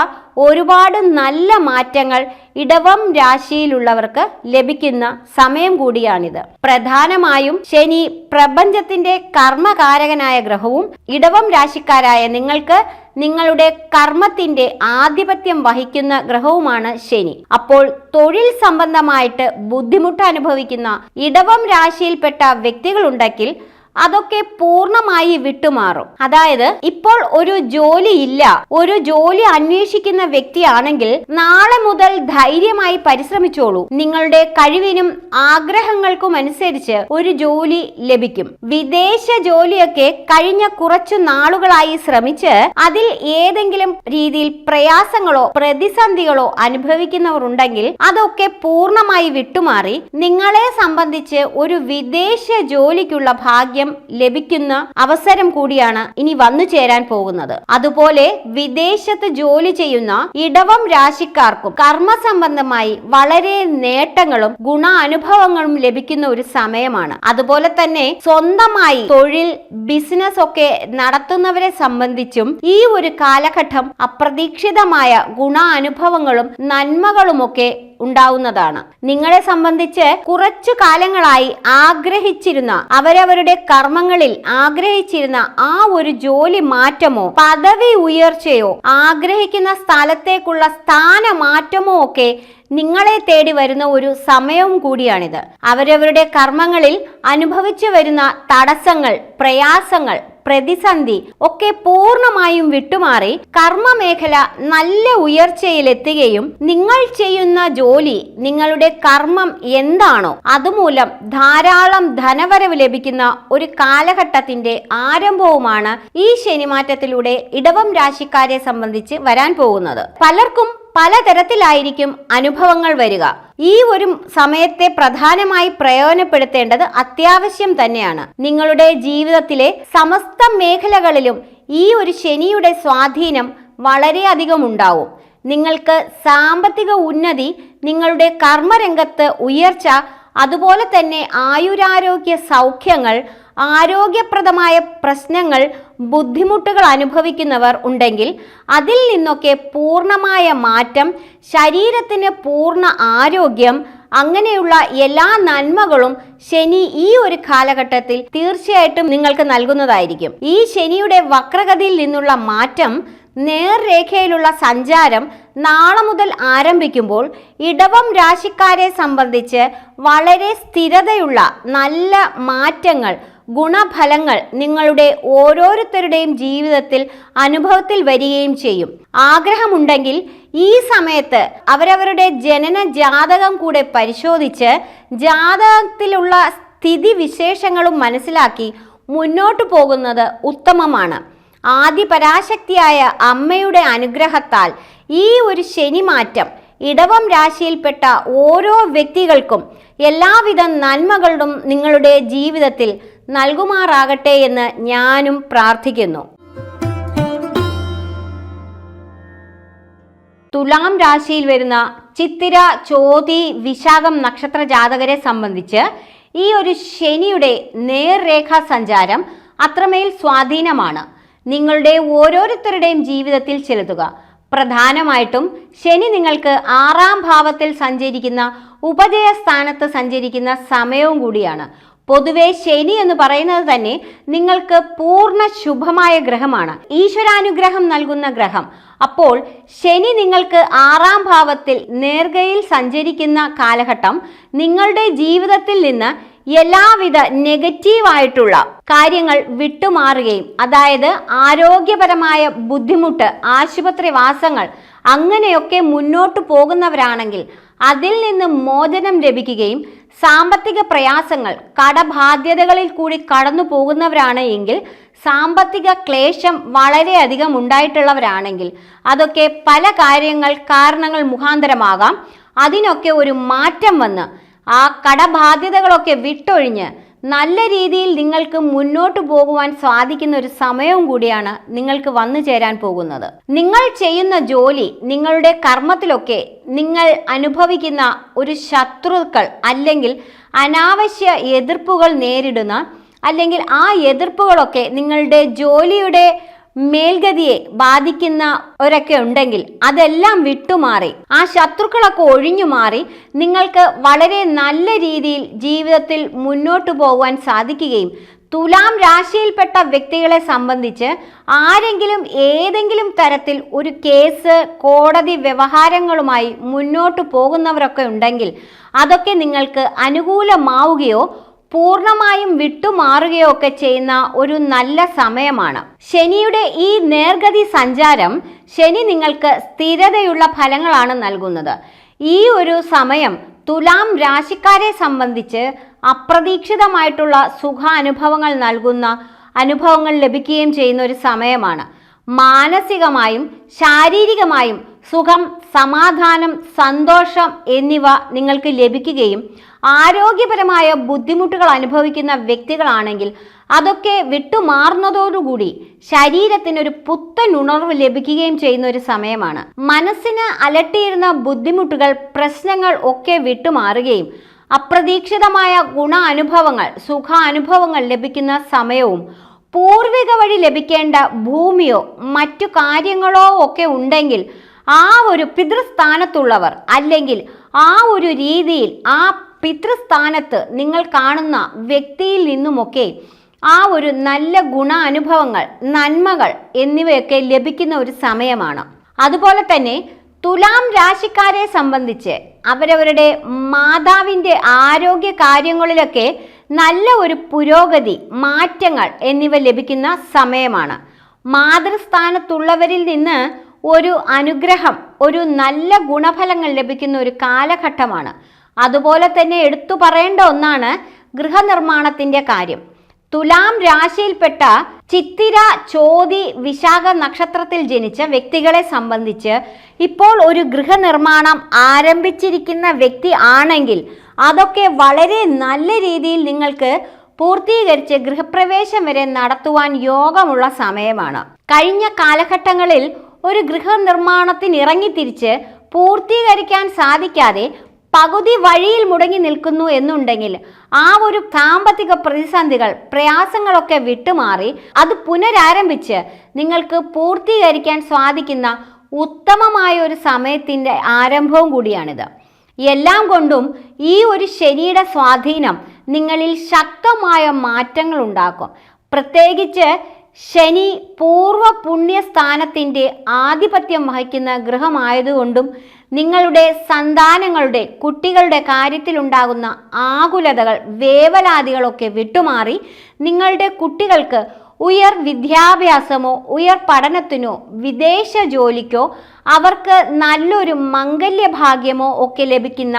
ഒരുപാട് നല്ല മാറ്റങ്ങൾ ഇടവം രാശിയിലുള്ളവർക്ക് ലഭിക്കുന്ന സമയം കൂടിയാണിത്. പ്രധാനമായും ശനി പ്രപഞ്ചത്തിന്റെ കർമ്മകാരകനായ ഗ്രഹവും ഇടവം രാശിക്കാരായ നിങ്ങൾക്ക് നിങ്ങളുടെ കർമ്മത്തിന്റെ ആധിപത്യം വഹിക്കുന്ന ഗ്രഹവുമാണ് ശനി. അപ്പോൾ തൊഴിൽ സംബന്ധമായിട്ട് ബുദ്ധിമുട്ട് അനുഭവിക്കുന്ന ഇടവം രാശിയിൽപ്പെട്ട വ്യക്തികളുണ്ടെങ്കിൽ അതൊക്കെ പൂർണ്ണമായി വിട്ടുമാറും. അതായത് ഇപ്പോൾ ഒരു ജോലി ഇല്ല, ഒരു ജോലി അന്വേഷിക്കുന്ന വ്യക്തിയാണെങ്കിൽ നാളെ മുതൽ ധൈര്യമായി പരിശ്രമിച്ചോളൂ. നിങ്ങളുടെ കഴിവിനും ആഗ്രഹങ്ങൾക്കും അനുസരിച്ച് ഒരു ജോലി ലഭിക്കും. വിദേശ ജോലിയൊക്കെ കഴിഞ്ഞ കുറച്ചു നാളുകളായി ശ്രമിച്ച് അതിൽ ഏതെങ്കിലും രീതിയിൽ പ്രയാസങ്ങളോ പ്രതിസന്ധികളോ അനുഭവിക്കുന്നവർ ഉണ്ടെങ്കിൽ അതൊക്കെ പൂർണ്ണമായി വിട്ടുമാറി നിങ്ങളെ സംബന്ധിച്ച് ഒരു വിദേശ ജോലിക്കുള്ള ഭാഗ്യം ലഭിക്കുന്ന അവസരം കൂടിയാണ് ഇനി വന്നു ചേരാൻ പോകുന്നത്. അതുപോലെ വിദേശത്ത് ജോലി ചെയ്യുന്ന ഇടവം രാശിക്കാർക്കും കർമ്മസംബന്ധമായി വളരെ നേട്ടങ്ങളും ഗുണാനുഭവങ്ങളും ലഭിക്കുന്ന ഒരു സമയമാണ്. അതുപോലെ തന്നെ സ്വന്തമായി തൊഴിൽ, ബിസിനസ് ഒക്കെ നടത്തുന്നവരെ സംബന്ധിച്ചും ഈ ഒരു കാലഘട്ടം അപ്രതീക്ഷിതമായ ഗുണാനുഭവങ്ങളും നന്മകളുമൊക്കെ ഉണ്ടാവുന്നതാണ്. നിങ്ങളെ സംബന്ധിച്ച് കുറച്ചു കാലങ്ങളായി ആഗ്രഹിച്ചിരുന്ന, അവരവരുടെ കർമ്മങ്ങളിൽ ആഗ്രഹിച്ചിരുന്ന ആ ഒരു ജോലി മാറ്റമോ പദവി ഉയർച്ചയോ ആഗ്രഹിക്കുന്ന സ്ഥലത്തേക്കുള്ള സ്ഥാനമാറ്റമോ ഒക്കെ നിങ്ങളെ തേടി വരുന്ന ഒരു സമയവും കൂടിയാണിത്. അവരവരുടെ കർമ്മങ്ങളിൽ അനുഭവിച്ചു വരുന്ന തടസ്സങ്ങൾ, പ്രയാസങ്ങൾ, പ്രതിസന്ധി ഒക്കെ പൂർണ്ണമായും വിട്ടുമാറി കർമ്മമേഖല നല്ല ഉയർച്ചയിലെത്തുകയും നിങ്ങൾ ചെയ്യുന്ന ജോലി, നിങ്ങളുടെ കർമ്മം എന്താണോ അതുമൂലം ധാരാളം ധനവരവ് ലഭിക്കുന്ന ഒരു കാലഘട്ടത്തിന്റെ ആരംഭവുമാണ് ഈ ശനിമാറ്റത്തിലൂടെ ഇടവം രാശിക്കാരെ സംബന്ധിച്ച് വരാൻ പോകുന്നത്. പലർക്കും പലതരത്തിലായിരിക്കും അനുഭവങ്ങൾ വരിക. ഈ ഒരു സമയത്തെ പ്രധാനമായി പ്രയോജനപ്പെടുത്തേണ്ടത് അത്യാവശ്യം തന്നെയാണ്. നിങ്ങളുടെ ജീവിതത്തിലെ സമസ്ത മേഖലകളിലും ഈ ഒരു ശനിയുടെ സ്വാധീനം വളരെയധികം ഉണ്ടാവും. നിങ്ങൾക്ക് സാമ്പത്തിക ഉന്നതി, നിങ്ങളുടെ കർമ്മരംഗത്ത് ഉയർച്ച, അതുപോലെ തന്നെ ആയുരാരോഗ്യ സൗഖ്യങ്ങൾ, ആരോഗ്യപ്രദമായ പ്രശ്നങ്ങൾ, ബുദ്ധിമുട്ടുകൾ അനുഭവിക്കുന്നവർ ഉണ്ടെങ്കിൽ അതിൽ നിന്നൊക്കെ പൂർണ്ണമായ മാറ്റം, ശരീരത്തിന് പൂർണ്ണ ആരോഗ്യം, അങ്ങനെയുള്ള എല്ലാ നന്മകളും ശനി ഈ ഒരു കാലഘട്ടത്തിൽ തീർച്ചയായിട്ടും നിങ്ങൾക്ക് നൽകുന്നതായിരിക്കും. ഈ ശനിയുടെ വക്രഗതിയിൽ നിന്നുള്ള മാറ്റം, നേർരേഖയിലുള്ള സഞ്ചാരം നാളെ മുതൽ ആരംഭിക്കുമ്പോൾ ഇടവം രാശിക്കാരെ സംബന്ധിച്ച് വളരെ സ്ഥിരതയുള്ള നല്ല മാറ്റങ്ങൾ, ഗുണഫലങ്ങൾ നിങ്ങളുടെ ഓരോരുത്തരുടെയും ജീവിതത്തിൽ അനുഭവത്തിൽ വരികയും ചെയ്യും. ആഗ്രഹമുണ്ടെങ്കിൽ ഈ സമയത്ത് അവരവരുടെ ജനന ജാതകം കൂടെ പരിശോധിച്ച് ജാതകത്തിലുള്ള സ്ഥിതി വിശേഷങ്ങളും മനസ്സിലാക്കി മുന്നോട്ടു പോകുന്നത് ഉത്തമമാണ്. ആദി പരാശക്തിയായ അമ്മയുടെ അനുഗ്രഹത്താൽ ഈ ഒരു ശനിമാറ്റം ഇടവം രാശിയിൽപ്പെട്ട ഓരോ വ്യക്തികൾക്കും എല്ലാവിധ നന്മകളും നിങ്ങളുടെ ജീവിതത്തിൽ നൽകുമാറാകട്ടെ എന്ന് ഞാനും പ്രാർത്ഥിക്കുന്നു. തുലാം രാശിയിൽ വരുന്ന ചിത്തിര, ചോതി, വിശാഖം നക്ഷത്ര ജാതകരെ സംബന്ധിച്ച് ഈ ഒരു ശനിയുടെ നേർരേഖാ സഞ്ചാരം അത്രമേൽ സ്വാധീനമാണ് നിങ്ങളുടെ ഓരോരുത്തരുടെയും ജീവിതത്തിൽ ചെലുത്തുക. പ്രധാനമായിട്ടും ശനി നിങ്ങൾക്ക് 6-ാം ഭാവത്തിൽ സഞ്ചരിക്കുന്ന ഉപജയ സ്ഥാനത്ത് സഞ്ചരിക്കുന്ന സമയവും കൂടിയാണ്. പൊതുവെ ശനി എന്ന് പറയുന്നത് തന്നെ നിങ്ങൾക്ക് പൂർണ്ണ ശുഭമായ ഗ്രഹമാണ്, ഈശ്വരാനുഗ്രഹം നൽകുന്ന ഗ്രഹം. അപ്പോൾ ശനി നിങ്ങൾക്ക് 6-ാം ഭാവത്തിൽ നേർഗയിൽ സഞ്ചരിക്കുന്ന കാലഘട്ടം നിങ്ങളുടെ ജീവിതത്തിൽ നിന്ന് എല്ലാവിധ നെഗറ്റീവായിട്ടുള്ള കാര്യങ്ങൾ വിട്ടുമാറുകയും, അതായത് ആരോഗ്യപരമായ ബുദ്ധിമുട്ട്, ആശുപത്രി വാസങ്ങൾ അങ്ങനെയൊക്കെ മുന്നോട്ട് പോകുന്നവരാണെങ്കിൽ അതിൽ നിന്ന് മോചനം ലഭിക്കുകയും, സാമ്പത്തിക പ്രയാസങ്ങൾ, കടബാധ്യതകളിൽ കൂടി കടന്നു പോകുന്നവരാണ് എങ്കിൽ, സാമ്പത്തിക ക്ലേശം വളരെയധികം ഉണ്ടായിട്ടുള്ളവരാണെങ്കിൽ അതൊക്കെ പല കാരണങ്ങൾ മുഖാന്തരമാകാം. അതിനൊക്കെ ഒരു മാറ്റം വന്ന് ആ കടബാധ്യതകളൊക്കെ വിട്ടൊഴിഞ്ഞ് നല്ല രീതിയിൽ നിങ്ങൾക്ക് മുന്നോട്ട് പോകുവാൻ സാധിക്കുന്ന ഒരു സമയവും കൂടിയാണ് നിങ്ങൾക്ക് വന്നു ചേരാൻ പോകുന്നത്. നിങ്ങൾ ചെയ്യുന്ന ജോലി, നിങ്ങളുടെ കർമ്മത്തിലൊക്കെ നിങ്ങൾ അനുഭവിക്കുന്ന ഒരു ശത്രുക്കൾ അല്ലെങ്കിൽ അനാവശ്യ എതിർപ്പുകൾ നേരിടുന്ന, അല്ലെങ്കിൽ ആ എതിർപ്പുകളൊക്കെ നിങ്ങളുടെ ജോലിയുടെ മേൽഗതിയെ ബാധിക്കുന്നവരൊക്കെ ഉണ്ടെങ്കിൽ അതെല്ലാം വിട്ടുമാറി ആ ശത്രുക്കളൊക്കെ ഒഴിഞ്ഞു മാറി നിങ്ങൾക്ക് വളരെ നല്ല രീതിയിൽ ജീവിതത്തിൽ മുന്നോട്ട് പോകുവാൻ സാധിക്കുകയും, തുലാം രാശിയിൽപ്പെട്ട വ്യക്തികളെ സംബന്ധിച്ച് ആരെങ്കിലും ഏതെങ്കിലും തരത്തിൽ ഒരു കേസ്, കോടതി വ്യവഹാരങ്ങളുമായി മുന്നോട്ട് പോകുന്നവരൊക്കെ ഉണ്ടെങ്കിൽ അതൊക്കെ നിങ്ങൾക്ക് അനുകൂലമാവുകയോ പൂർണ്ണമായും വിട്ടുമാറുകയോ ഒക്കെ ചെയ്യുന്ന ഒരു നല്ല സമയമാണ്. ശനിയുടെ ഈ നേർഗതി സഞ്ചാരം ശനി നിങ്ങൾക്ക് സ്ഥിരതയുള്ള ഫലങ്ങളാണ് നൽകുന്നത്. ഈ ഒരു സമയം തുലാം രാശിക്കാരെ സംബന്ധിച്ച് അപ്രതീക്ഷിതമായിട്ടുള്ള സുഖാനുഭവങ്ങൾ നൽകുന്ന അനുഭവങ്ങൾ ലഭിക്കുകയും ചെയ്യുന്ന ഒരു സമയമാണ്. മാനസികമായും ശാരീരികമായും സുഖം, സമാധാനം, സന്തോഷം എന്നിവ നിങ്ങൾക്ക് ലഭിക്കുകയും, ആരോഗ്യപരമായ ബുദ്ധിമുട്ടുകൾ അനുഭവിക്കുന്ന വ്യക്തികളാണെങ്കിൽ അതൊക്കെ വിട്ടുമാറുന്നതോടുകൂടി ശരീരത്തിനൊരു പുത്തൻ ഉണർവ് ലഭിക്കുകയും ചെയ്യുന്ന ഒരു സമയമാണ്. മനസ്സിന് അലട്ടിയിരുന്ന ബുദ്ധിമുട്ടുകൾ, പ്രശ്നങ്ങൾ ഒക്കെ വിട്ടുമാറുകയും അപ്രതീക്ഷിതമായ ഗുണാനുഭവങ്ങൾ, സുഖാനുഭവങ്ങൾ ലഭിക്കുന്ന സമയവും, പൂർവിക വഴി ലഭിക്കേണ്ട ഭൂമിയോ മറ്റു കാര്യങ്ങളോ ഒക്കെ ഉണ്ടെങ്കിൽ ആ ഒരു പിതൃസ്ഥാനത്തുള്ളവർ അല്ലെങ്കിൽ ആ ഒരു രീതിയിൽ ആ പിതൃസ്ഥാനത്ത് നിങ്ങൾ കാണുന്ന വ്യക്തിയിൽ നിന്നുമൊക്കെ ആ ഒരു നല്ല ഗുണാനുഭവങ്ങൾ, നന്മകൾ എന്നിവയൊക്കെ ലഭിക്കുന്ന ഒരു സമയമാണ്. അതുപോലെ തന്നെ തുലാം രാശിക്കാരെ സംബന്ധിച്ച് അവരവരുടെ മാതാവിൻ്റെ ആരോഗ്യ കാര്യങ്ങളിലൊക്കെ നല്ല ഒരു പുരോഗതി, മാറ്റങ്ങൾ എന്നിവ ലഭിക്കുന്ന സമയമാണ്. മാതൃസ്ഥാനത്തുള്ളവരിൽ നിന്ന് ഒരു അനുഗ്രഹം, ഒരു നല്ല ഗുണഫലങ്ങൾ ലഭിക്കുന്ന ഒരു കാലഘട്ടമാണ്. അതുപോലെ തന്നെ എടുത്തു പറയേണ്ട ഒന്നാണ് ഗൃഹനിർമ്മാണത്തിന്റെ കാര്യം. തുലാം രാശിയിൽപ്പെട്ട ചിത്തിര, ചോതി, വിശാഖ നക്ഷത്രത്തിൽ ജനിച്ച വ്യക്തികളെ സംബന്ധിച്ച് ഇപ്പോൾ ഒരു ഗൃഹനിർമ്മാണം ആരംഭിച്ചിരിക്കുന്ന വ്യക്തി ആണെങ്കിൽ അതൊക്കെ വളരെ നല്ല രീതിയിൽ നിങ്ങൾക്ക് പൂർത്തീകരിച്ച് ഗൃഹപ്രവേശം വരെ നടത്തുവാൻ യോഗമുള്ള സമയമാണ്. കഴിഞ്ഞ കാലഘട്ടങ്ങളിൽ ഒരു ഗൃഹനിർമ്മാണത്തിന് ഇറങ്ങിത്തിരിച്ച് പൂർത്തീകരിക്കാൻ സാധിക്കാതെ പകുതി വഴിയിൽ മുടങ്ങി നിൽക്കുന്നു എന്നുണ്ടെങ്കിൽ ആ ഒരു സാമ്പത്തിക പ്രതിസന്ധികൾ, പ്രയാസങ്ങളൊക്കെ വിട്ടുമാറി അത് പുനരാരംഭിച്ച് നിങ്ങൾക്ക് പൂർത്തീകരിക്കാൻ സാധിക്കുന്ന ഉത്തമമായ ഒരു സമയത്തിൻ്റെ ആരംഭവും കൂടിയാണിത്. എല്ലാം കൊണ്ടും ഈ ഒരു ശനിയുടെ സ്വാധീനം നിങ്ങളിൽ ശക്തമായ മാറ്റങ്ങൾ ഉണ്ടാക്കും. പ്രത്യേകിച്ച് ശനി പൂർവ്വ പുണ്യസ്ഥാനത്തിൻ്റെ ആധിപത്യം വഹിക്കുന്ന ഗൃഹമായതുകൊണ്ടും നിങ്ങളുടെ സന്താനങ്ങളുടെ, കുട്ടികളുടെ കാര്യത്തിലുണ്ടാകുന്ന ആകുലതകൾ, വേവലാതികളൊക്കെ വിട്ടുമാറി നിങ്ങളുടെ കുട്ടികൾക്ക് ഉയർ വിദ്യാഭ്യാസമോ ഉയർ പഠനത്തിനോ വിദേശ ജോലിക്കോ അവർക്ക് നല്ലൊരു മംഗല്യഭാഗ്യമോ ഒക്കെ ലഭിക്കുന്ന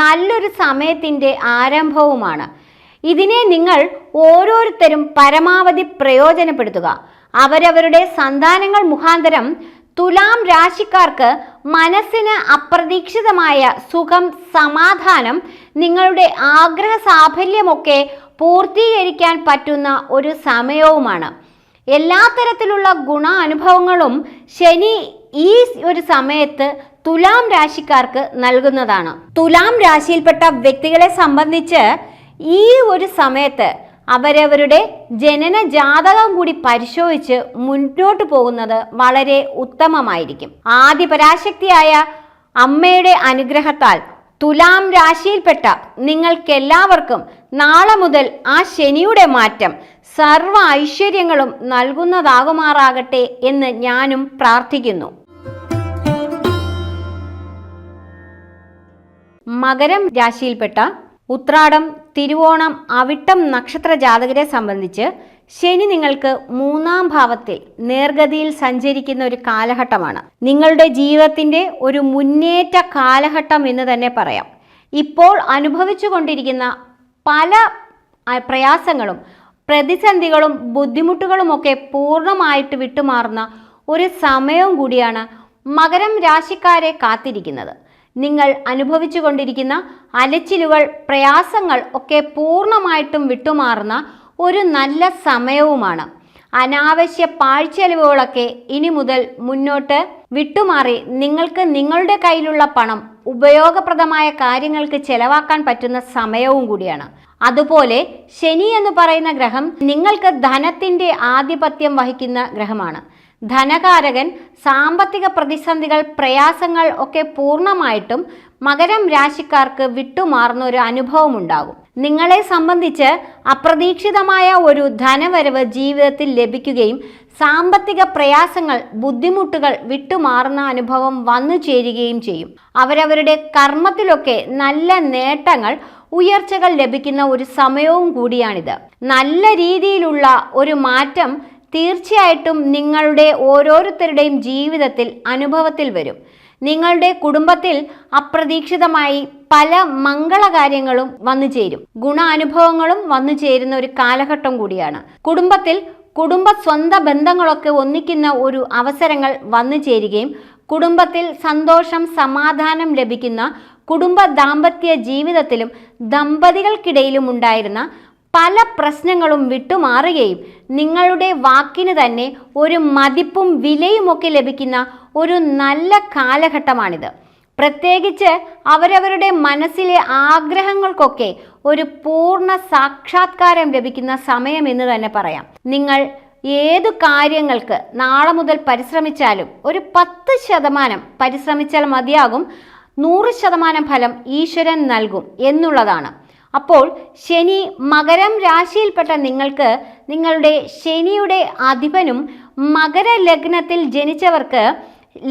നല്ലൊരു സമയത്തിൻ്റെ ആരംഭവുമാണ്. ഇതിനെ നിങ്ങൾ ഓരോരുത്തരും പരമാവധി പ്രയോജനപ്പെടുത്തുക. അവരവരുടെ സന്താനങ്ങൾ മുഖാന്തരം തുലാം രാശിക്കാർക്ക് മനസ്സിന് അപ്രതീക്ഷിതമായ സുഖം, സമാധാനം, നിങ്ങളുടെ ആഗ്രഹ സാഫല്യമൊക്കെ പൂർത്തീകരിക്കാൻ പറ്റുന്ന ഒരു സമയവുമാണ്. എല്ലാ തരത്തിലുള്ള ഗുണാനുഭവങ്ങളും ശനി ഈ ഒരു സമയത്ത് തുലാം രാശിക്കാർക്ക് നൽകുന്നതാണ്. തുലാം രാശിയിൽപ്പെട്ട വ്യക്തികളെ സംബന്ധിച്ച് ഈ ഒരു സമയത്ത് അവരവരുടെ ജനന ജാതകം കൂടി പരിശോധിച്ച് മുന്നോട്ട് പോകുന്നത് വളരെ ഉത്തമമായിരിക്കും. ആദിപരാശക്തിയായ അമ്മയുടെ അനുഗ്രഹത്താൽ തുലാം രാശിയിൽപ്പെട്ട നിങ്ങൾക്കെല്ലാവർക്കും നാളെ മുതൽ ആ ശനിയുടെ മാറ്റം സർവ്വ ഐശ്വര്യങ്ങളും നൽകുന്നതാകുമാറാകട്ടെ എന്ന് ഞാനും പ്രാർത്ഥിക്കുന്നു. മകരം രാശിയിൽപ്പെട്ട ഉത്രാടം, തിരുവോണം, അവിട്ടം നക്ഷത്ര ജാതകരെ സംബന്ധിച്ച് ശനി നിങ്ങൾക്ക് 3-ാം ഭാവത്തിൽ നേർഗതിയിൽ സഞ്ചരിക്കുന്ന ഒരു കാലഘട്ടമാണ്. നിങ്ങളുടെ ജീവിതത്തിൻ്റെ ഒരു മുന്നേറ്റ കാലഘട്ടം എന്ന് തന്നെ പറയാം. ഇപ്പോൾ അനുഭവിച്ചു കൊണ്ടിരിക്കുന്ന പല പ്രയാസങ്ങളും, പ്രതിസന്ധികളും, ബുദ്ധിമുട്ടുകളുമൊക്കെ പൂർണ്ണമായിട്ട് വിട്ടുമാറുന്ന ഒരു സമയവും കൂടിയാണ് മകരം രാശിക്കാരെ കാത്തിരിക്കുന്നത്. നിങ്ങൾ അനുഭവിച്ചു കൊണ്ടിരിക്കുന്ന അലച്ചിലുകൾ, പ്രയാസങ്ങൾ ഒക്കെ പൂർണ്ണമായിട്ടും വിട്ടുമാറുന്ന ഒരു നല്ല സമയവുമാണ്. അനാവശ്യ പാഴ്ചെലവുകളൊക്കെ ഇനി മുതൽ മുന്നോട്ട് വിട്ടുമാറി നിങ്ങൾക്ക് നിങ്ങളുടെ കയ്യിലുള്ള പണം ഉപയോഗപ്രദമായ കാര്യങ്ങൾക്ക് ചെലവാക്കാൻ പറ്റുന്ന സമയവും കൂടിയാണ്. അതുപോലെ ശനി എന്ന് പറയുന്ന ഗ്രഹം നിങ്ങൾക്ക് ധനത്തിൻ്റെ ആധിപത്യം വഹിക്കുന്ന ഗ്രഹമാണ്. ധനകാരകൻ സാമ്പത്തിക പ്രതിസന്ധികൾ, പ്രയാസങ്ങൾ ഒക്കെ പൂർണ്ണമായിട്ടും മകരം രാശിക്കാർക്ക് വിട്ടുമാറുന്ന ഒരു അനുഭവം ഉണ്ടാകും. നിങ്ങളെ സംബന്ധിച്ച് അപ്രതീക്ഷിതമായ ഒരു ധനവരവ് ജീവിതത്തിൽ ലഭിക്കുകയും സാമ്പത്തിക പ്രയാസങ്ങൾ, ബുദ്ധിമുട്ടുകൾ വിട്ടുമാറുന്ന അനുഭവം വന്നു ചേരുകയും ചെയ്യും. അവരവരുടെ കർമ്മത്തിലൊക്കെ നല്ല നേട്ടങ്ങൾ, ഉയർച്ചകൾ ലഭിക്കുന്ന ഒരു സമയവും കൂടിയാണിത്. നല്ല രീതിയിലുള്ള ഒരു മാറ്റം തീർച്ചയായിട്ടും നിങ്ങളുടെ ഓരോരുത്തരുടെയും ജീവിതത്തിൽ അനുഭവത്തിൽ വരും. നിങ്ങളുടെ കുടുംബത്തിൽ അപ്രതീക്ഷിതമായി പല മംഗളകാര്യങ്ങളും വന്നു ചേരും. ഗുണാനുഭവങ്ങളും വന്നു ചേരുന്ന ഒരു കാലഘട്ടം കൂടിയാണ്. കുടുംബത്തിൽ സ്വന്ത ബന്ധങ്ങളൊക്കെ ഒന്നിക്കുന്ന ഒരു അവസരങ്ങൾ വന്നു ചേരുകയും കുടുംബത്തിൽ സന്തോഷം, സമാധാനം ലഭിക്കുന്ന കുടുംബ ദാമ്പത്യ ജീവിതത്തിലും ദമ്പതികൾക്കിടയിലും ഉണ്ടായിരുന്ന പല പ്രശ്നങ്ങളും വിട്ടുമാറുകയും നിങ്ങളുടെ വാക്കിന് തന്നെ ഒരു മതിപ്പും വിലയുമൊക്കെ ലഭിക്കുന്ന ഒരു നല്ല കാലഘട്ടമാണിത്. പ്രത്യേകിച്ച് അവരവരുടെ മനസ്സിലെ ആഗ്രഹങ്ങൾക്കൊക്കെ ഒരു പൂർണ്ണ സാക്ഷാത്കാരം ലഭിക്കുന്ന സമയം എന്ന് തന്നെ പറയാം. നിങ്ങൾ ഏതു കാര്യങ്ങൾക്ക് നാളെ മുതൽ പരിശ്രമിച്ചാലും ഒരു 10% പരിശ്രമിച്ചാൽ മതിയാകും. 100% ഫലം ഈശ്വരൻ നൽകും എന്നുള്ളതാണ്. അപ്പോൾ ശനി മകരം രാശിയിൽപ്പെട്ട നിങ്ങൾക്ക് നിങ്ങളുടെ ശനിയുടെ അധിപനും മകര ലഗ്നത്തിൽ ജനിച്ചവർക്ക്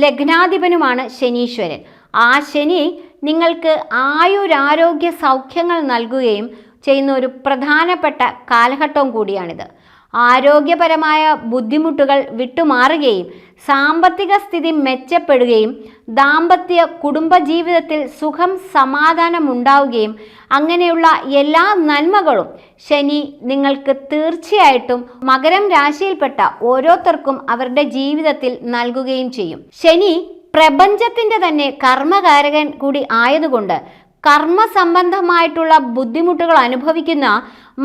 ലഗ്നാധിപനുമാണ് ശനീശ്വരൻ. ആ ശനി നിങ്ങൾക്ക് ആയുരാരോഗ്യ സൗഖ്യങ്ങൾ നൽകുകയും ചെയ്യുന്ന ഒരു പ്രധാനപ്പെട്ട കാലഘട്ടവും കൂടിയാണിത്. ആരോഗ്യപരമായ ബുദ്ധിമുട്ടുകൾ വിട്ടുമാറുകയും സാമ്പത്തിക സ്ഥിതി മെച്ചപ്പെടുകയും ദാമ്പത്യ കുടുംബജീവിതത്തിൽ സുഖം സമാധാനം ഉണ്ടാവുകയും അങ്ങനെയുള്ള എല്ലാ നന്മകളും ശനി നിങ്ങൾക്ക് തീർച്ചയായിട്ടും മകരം രാശിയിൽപ്പെട്ട ഓരോരുത്തർക്കും അവരുടെ ജീവിതത്തിൽ നൽകുകയും ചെയ്യും. ശനി പ്രപഞ്ചത്തിന്റെ തന്നെ കർമ്മകാരകൻ കൂടി ആയതുകൊണ്ട് കർമ്മസംബന്ധമായിട്ടുള്ള ബുദ്ധിമുട്ടുകൾ അനുഭവിക്കുന്ന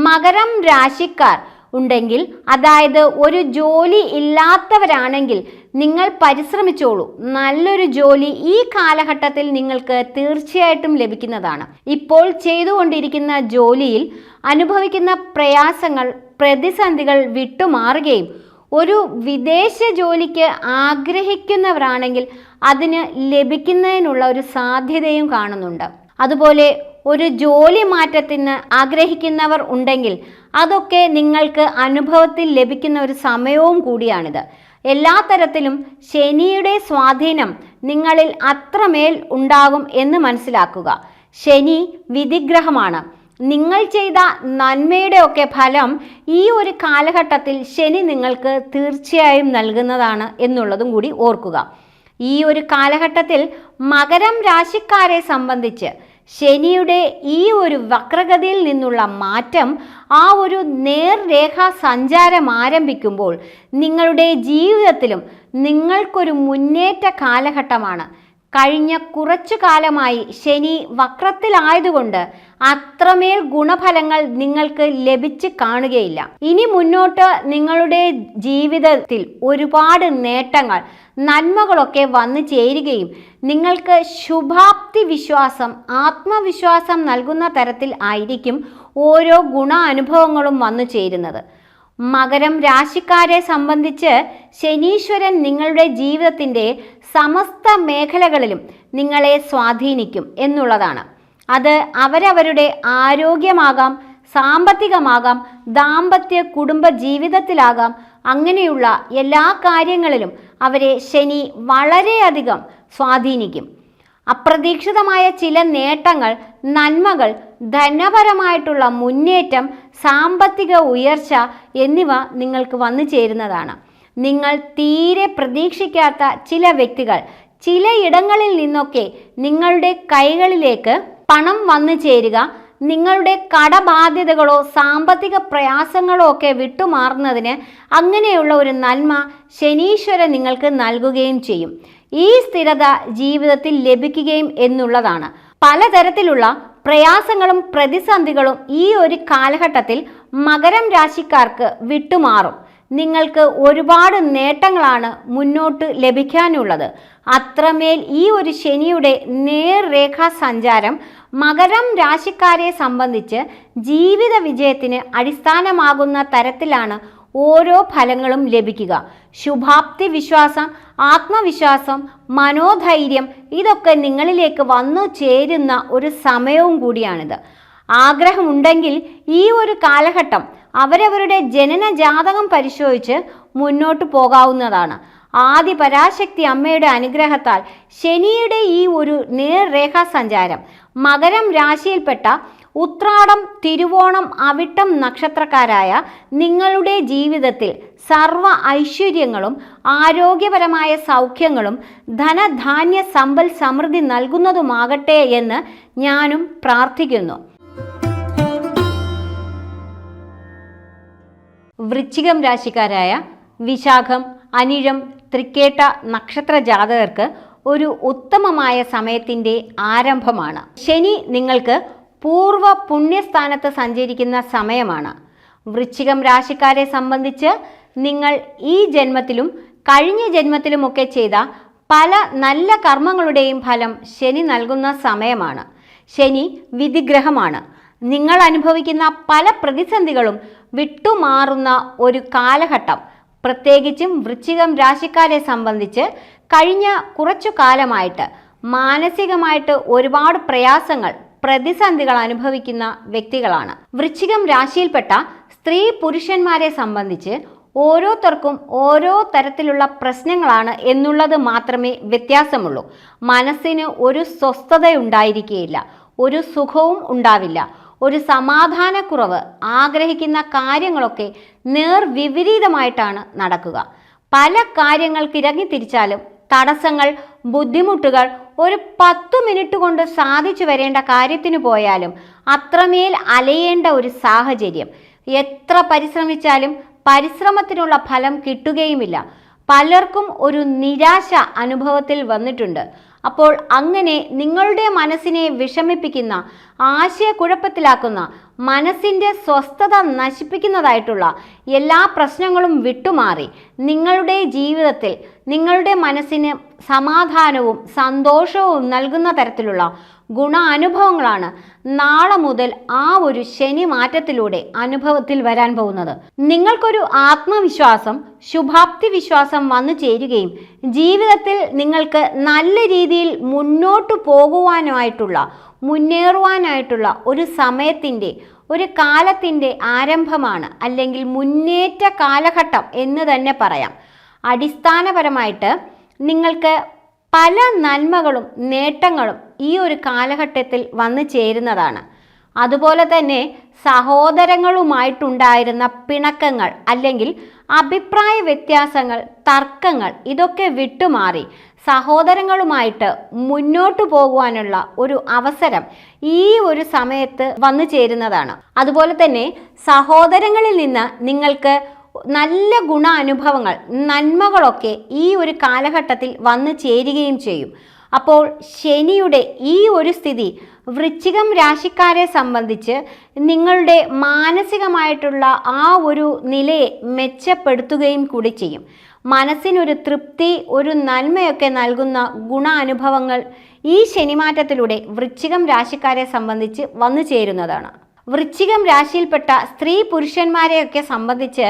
മകരം രാശിക്കാർ ഉണ്ടെങ്കിൽ, അതായത് ഒരു ജോലി ഇല്ലാത്തവരാണെങ്കിൽ നിങ്ങൾ പരിശ്രമിച്ചോളൂ. നല്ലൊരു ജോലി ഈ കാലഘട്ടത്തിൽ നിങ്ങൾക്ക് തീർച്ചയായിട്ടും ലഭിക്കുന്നതാണ്. ഇപ്പോൾ ചെയ്തുകൊണ്ടിരിക്കുന്ന ജോലിയിൽ അനുഭവിക്കുന്ന പ്രയാസങ്ങൾ, പ്രതിസന്ധികൾ വിട്ടുമാറുകയും ഒരു വിദേശ ജോലിക്ക് ആഗ്രഹിക്കുന്നവരാണെങ്കിൽ അതിന് ലഭിക്കുന്നതിനുള്ള ഒരു സാധ്യതയും കാണുന്നുണ്ട്. അതുപോലെ ഒരു ജോലി മാറ്റത്തിന് ആഗ്രഹിക്കുന്നവർ ഉണ്ടെങ്കിൽ അതൊക്കെ നിങ്ങൾക്ക് അനുഭവത്തിൽ ലഭിക്കുന്ന ഒരു സമയവും കൂടിയാണിത്. എല്ലാ തരത്തിലും ശനിയുടെ സ്വാധീനം നിങ്ങളിൽ അത്രമേൽ ഉണ്ടാകും എന്ന് മനസ്സിലാക്കുക. ശനി വിധിഗ്രഹമാണ്. നിങ്ങൾ ചെയ്ത നന്മയുടെ ഒക്കെ ഫലം ഈ ഒരു കാലഘട്ടത്തിൽ ശനി നിങ്ങൾക്ക് തീർച്ചയായും നൽകുന്നതാണ് എന്നുള്ളതും കൂടി ഓർക്കുക. ഈ ഒരു കാലഘട്ടത്തിൽ മകരം രാശിക്കാരെ സംബന്ധിച്ച് ശനിയുടെ ഈ ഒരു വക്രഗതിയിൽ നിന്നുള്ള മാറ്റം, ആ ഒരു നേർരേഖാ സഞ്ചാരം ആരംഭിക്കുമ്പോൾ നിങ്ങളുടെ ജീവിതത്തിലും നിങ്ങൾക്കൊരു മുന്നേറ്റ കാലഘട്ടമാണ്. കഴിഞ്ഞ കുറച്ചു കാലമായി ശനി വക്രത്തിലായതുകൊണ്ട് അത്രമേൽ ഗുണഫലങ്ങൾ നിങ്ങൾക്ക് ലഭിച്ച് കാണുകയില്ല. ഇനി മുന്നോട്ട് നിങ്ങളുടെ ജീവിതത്തിൽ ഒരുപാട് നേട്ടങ്ങൾ, നന്മകളൊക്കെ വന്നു ചേരുകയും നിങ്ങൾക്ക് ശുഭാപ്തി വിശ്വാസം, ആത്മവിശ്വാസം നൽകുന്ന തരത്തിൽ ആയിരിക്കും ഓരോ ഗുണാനുഭവങ്ങളും വന്നു ചേരുന്നത്. മകരം രാശിക്കാരെ സംബന്ധിച്ച് ശനീശ്വരൻ നിങ്ങളുടെ ജീവിതത്തിൻ്റെ സമസ്ത മേഖലകളിലും നിങ്ങളെ സ്വാധീനിക്കും എന്നുള്ളതാണ്. അത് അവരവരുടെ ആരോഗ്യമാകാം, സാമ്പത്തികമാകാം, ദാമ്പത്യ കുടുംബ ജീവിതത്തിലാകാം. അങ്ങനെയുള്ള എല്ലാ കാര്യങ്ങളിലും അവരെ ശനി വളരെയധികം സ്വാധീനിക്കും. അപ്രതീക്ഷിതമായ ചില നേട്ടങ്ങൾ, നന്മകൾ, ധനപരമായിട്ടുള്ള മുന്നേറ്റം, സാമ്പത്തിക ഉയർച്ച എന്നിവ നിങ്ങൾക്ക് വന്നു ചേരുന്നതാണ്. നിങ്ങൾ തീരെ പ്രതീക്ഷിക്കാത്ത ചില വ്യക്തികൾ ചിലയിടങ്ങളിൽ നിന്നൊക്കെ നിങ്ങളുടെ കൈകളിലേക്ക് പണം വന്നു ചേരുക, നിങ്ങളുടെ കടബാധ്യതകളോ സാമ്പത്തിക പ്രയാസങ്ങളോ ഒക്കെ വിട്ടുമാറുന്നതിന് അങ്ങനെയുള്ള ഒരു നന്മ ശനീശ്വരൻ നിങ്ങൾക്ക് നൽകുകയും ചെയ്യും. ഈ സ്ഥിരത ജീവിതത്തിൽ ലഭിക്കുകയും എന്നുള്ളതാണ്. പലതരത്തിലുള്ള പ്രയാസങ്ങളും പ്രതിസന്ധികളും ഈ ഒരു കാലഘട്ടത്തിൽ മകരം രാശിക്കാർക്ക് വിട്ടുമാറും. നിങ്ങൾക്ക് ഒരുപാട് നേട്ടങ്ങളാണ് മുന്നോട്ട് ലഭിക്കാനുള്ളത്. അത്രമേൽ ഈ ഒരു ശനിയുടെ നേർരേഖാ സഞ്ചാരം മകരം രാശിക്കാരെ സംബന്ധിച്ച് ജീവിത വിജയത്തിന് അടിസ്ഥാനമാകുന്ന തരത്തിലാണ് ഓരോ ഫലങ്ങളും ലഭിക്കുക. ശുഭാപ്തി വിശ്വാസം, ആത്മവിശ്വാസം, മനോധൈര്യം ഇതൊക്കെ നിങ്ങളിലേക്ക് വന്നു ചേരുന്ന ഒരു സമയവും കൂടിയാണിത്. ആഗ്രഹമുണ്ടെങ്കിൽ ഈ ഒരു കാലഘട്ടം അവരവരുടെ ജനന ജാതകം പരിശോധിച്ച് മുന്നോട്ട് പോകാവുന്നതാണ്. ആദി പരാശക്തി അമ്മയുടെ അനുഗ്രഹത്താൽ ശനിയുടെ ഈ ഒരു നേർരേഖാ സഞ്ചാരം മകരം രാശിയിൽപ്പെട്ട ഉത്രാടം, തിരുവോണം, അവിട്ടം നക്ഷത്രക്കാരായ നിങ്ങളുടെ ജീവിതത്തിൽ സർവ്വ ഐശ്വര്യങ്ങളും ആരോഗ്യപരമായ സൗഖ്യങ്ങളും ധനധാന്യ സമ്പൽ സമൃദ്ധി നൽകുന്നതുമാകട്ടെ എന്ന് ഞാനും പ്രാർത്ഥിക്കുന്നു. വൃശ്ചികം രാശിക്കാരായ വിശാഖം, അനിഴം, തൃക്കേട്ട നക്ഷത്ര ജാതകർക്ക് ഒരു ഉത്തമമായ സമയത്തിൻ്റെ ആരംഭമാണ്. ശനി നിങ്ങൾക്ക് പൂർവ്വ പുണ്യസ്ഥാനത്ത് സഞ്ചരിക്കുന്ന സമയമാണ്. വൃശ്ചികം രാശിക്കാരെ സംബന്ധിച്ച് നിങ്ങൾ ഈ ജന്മത്തിലും കഴിഞ്ഞ ജന്മത്തിലുമൊക്കെ ചെയ്ത പല നല്ല കർമ്മങ്ങളുടെയും ഫലം ശനി നൽകുന്ന സമയമാണ്. ശനി വിധിഗ്രഹമാണ്. നിങ്ങൾ അനുഭവിക്കുന്ന പല പ്രതിസന്ധികളും വിട്ടുമാറുന്ന ഒരു കാലഘട്ടം. പ്രത്യേകിച്ചും വൃശ്ചികം രാശിക്കാരെ സംബന്ധിച്ച് കഴിഞ്ഞ കുറച്ചു കാലമായിട്ട് മാനസികമായിട്ട് ഒരുപാട് പ്രയാസങ്ങൾ, പ്രതിസന്ധികൾ അനുഭവിക്കുന്ന വ്യക്തികളാണ്. വൃശ്ചികം രാശിയിൽപ്പെട്ട സ്ത്രീ പുരുഷന്മാരെ സംബന്ധിച്ച് ഓരോരുത്തർക്കും ഓരോ തരത്തിലുള്ള പ്രശ്നങ്ങളാണ് എന്നുള്ളത് മാത്രമേ വ്യത്യാസമുള്ളൂ. മനസ്സിന് ഒരു സ്വസ്ഥത ഉണ്ടായിരിക്കുകയില്ല, ഒരു സുഖവും ഉണ്ടാവില്ല. ഒരു സമാധാനക്കുറവ്, ആഗ്രഹിക്കുന്ന കാര്യങ്ങളൊക്കെ നേർവിപരീതമായിട്ടാണ് നടക്കുക. പല കാര്യങ്ങൾക്ക് ഇറങ്ങിത്തിരിച്ചാലും തടസ്സങ്ങൾ, ബുദ്ധിമുട്ടുകൾ ഒരു 10 മിനിറ്റ് കൊണ്ട് സാധിച്ചു വരേണ്ട കാര്യത്തിന് പോയാലും അത്രമേൽ അലയേണ്ട ഒരു സാഹചര്യം. എത്ര പരിശ്രമിച്ചാലും പരിശ്രമത്തിനുള്ള ഫലം കിട്ടുകയുമില്ല. പലർക്കും ഒരു നിരാശ അനുഭവത്തിൽ വന്നിട്ടുണ്ട്. അപ്പോൾ അങ്ങനെ നിങ്ങളുടെ മനസ്സിനെ വിഷമിപ്പിക്കുന്ന, ആശയക്കുഴപ്പത്തിലാക്കുന്ന, മനസ്സിൻ്റെ സ്വസ്ഥത നശിപ്പിക്കുന്നതായിട്ടുള്ള എല്ലാ പ്രശ്നങ്ങളും വിട്ടുമാറി നിങ്ങളുടെ ജീവിതത്തിൽ നിങ്ങളുടെ മനസ്സിന് സമാധാനവും സന്തോഷവും നൽകുന്ന തരത്തിലുള്ള ഗുണാനുഭവങ്ങളാണ് നാളെ മുതൽ ആ ഒരു ശനി മാറ്റത്തിലൂടെ അനുഭവത്തിൽ വരാൻ പോകുന്നത്. നിങ്ങൾക്കൊരു ആത്മവിശ്വാസം, ശുഭാപ്തി വിശ്വാസം വന്നു ചേരുകയും ജീവിതത്തിൽ നിങ്ങൾക്ക് നല്ല രീതിയിൽ മുന്നോട്ടു പോകുവാനായിട്ടുള്ള, മുന്നേറുവാനായിട്ടുള്ള ഒരു സമയത്തിൻ്റെ, ഒരു കാലത്തിൻ്റെ ആരംഭമാണ്, അല്ലെങ്കിൽ മുന്നേറ്റ കാലഘട്ടം എന്ന് തന്നെ പറയാം. അടിസ്ഥാനപരമായിട്ട് നിങ്ങൾക്ക് പല നന്മകളും നേട്ടങ്ങളും ഈ ഒരു കാലഘട്ടത്തിൽ വന്നു ചേരുന്നതാണ്. അതുപോലെ തന്നെ സഹോദരങ്ങളുമായിട്ടുണ്ടായിരുന്ന പിണക്കങ്ങൾ അല്ലെങ്കിൽ അഭിപ്രായ വ്യത്യാസങ്ങൾ, തർക്കങ്ങൾ ഇതൊക്കെ വിട്ടുമാറി സഹോദരങ്ങളുമായിട്ട് മുന്നോട്ടു പോകുവാനുള്ള ഒരു അവസരം ഈ ഒരു സമയത്ത് വന്നു ചേരുന്നതാണ്. അതുപോലെ തന്നെ സഹോദരങ്ങളിൽ നിന്ന് നിങ്ങൾക്ക് നല്ല ഗുണാനുഭവങ്ങൾ, നന്മകളൊക്കെ ഈ ഒരു കാലഘട്ടത്തിൽ വന്നു ചേരുകയും ചെയ്യും. അപ്പോൾ ശനിയുടെ ഈ ഒരു സ്ഥിതി വൃശ്ചികം രാശിക്കാരെ സംബന്ധിച്ച് നിങ്ങളുടെ മാനസികമായിട്ടുള്ള ആ ഒരു നിലയെ മെച്ചപ്പെടുത്തുകയും കൂടി ചെയ്യും. മനസ്സിനൊരു തൃപ്തി, ഒരു നന്മയൊക്കെ നൽകുന്ന ഗുണാനുഭവങ്ങൾ ഈ ശനിമാറ്റത്തിലൂടെ വൃശ്ചികം രാശിക്കാരെ സംബന്ധിച്ച് വന്നു ചേരുന്നതാണ്. വൃശ്ചികം രാശിയിൽപ്പെട്ട സ്ത്രീ പുരുഷന്മാരെയൊക്കെ സംബന്ധിച്ച്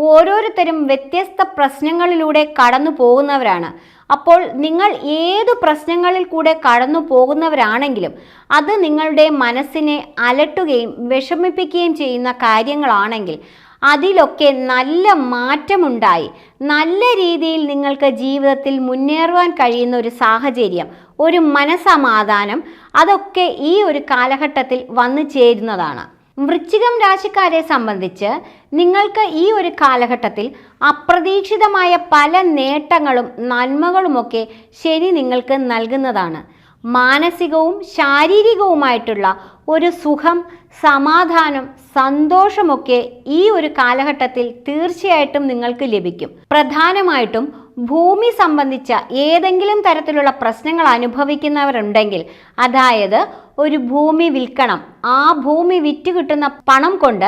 ഓരോരുത്തരും വ്യത്യസ്ത പ്രശ്നങ്ങളിലൂടെ കടന്നു പോകുന്നവരാണ്. അപ്പോൾ നിങ്ങൾ ഏതു പ്രശ്നങ്ങളിൽ കൂടെ കടന്നു പോകുന്നവരാണെങ്കിലും അത് നിങ്ങളുടെ മനസ്സിനെ അലട്ടുകയും വിഷമിപ്പിക്കുകയും ചെയ്യുന്ന കാര്യങ്ങളാണെങ്കിൽ അതിലൊക്കെ നല്ല മാറ്റമുണ്ടായി നല്ല രീതിയിൽ നിങ്ങൾക്ക് ജീവിതത്തിൽ മുന്നേറുവാൻ കഴിയുന്ന ഒരു സാഹചര്യം, ഒരു മനസമാധാനം, അതൊക്കെ ഈ ഒരു കാലഘട്ടത്തിൽ വന്നു ചേരുന്നതാണ്. വൃശ്ചികം രാശിക്കാരെ സംബന്ധിച്ച് നിങ്ങൾക്ക് ഈ ഒരു കാലഘട്ടത്തിൽ അപ്രതീക്ഷിതമായ പല നേട്ടങ്ങളും നന്മകളുമൊക്കെ ശനി നിങ്ങൾക്ക് നൽകുന്നതാണ്. മാനസികവും ശാരീരികവുമായിട്ടുള്ള ഒരു സുഖം, സമാധാനം, സന്തോഷമൊക്കെ ഈ ഒരു കാലഘട്ടത്തിൽ തീർച്ചയായിട്ടും നിങ്ങൾക്ക് ലഭിക്കും. പ്രധാനമായിട്ടും ഭൂമി സംബന്ധിച്ച ഏതെങ്കിലും തരത്തിലുള്ള പ്രശ്നങ്ങൾ അനുഭവിക്കുന്നവരുണ്ടെങ്കിൽ, അതായത് ഒരു ഭൂമി വിൽക്കണം, ആ ഭൂമി വിറ്റ് കിട്ടുന്ന പണം കൊണ്ട്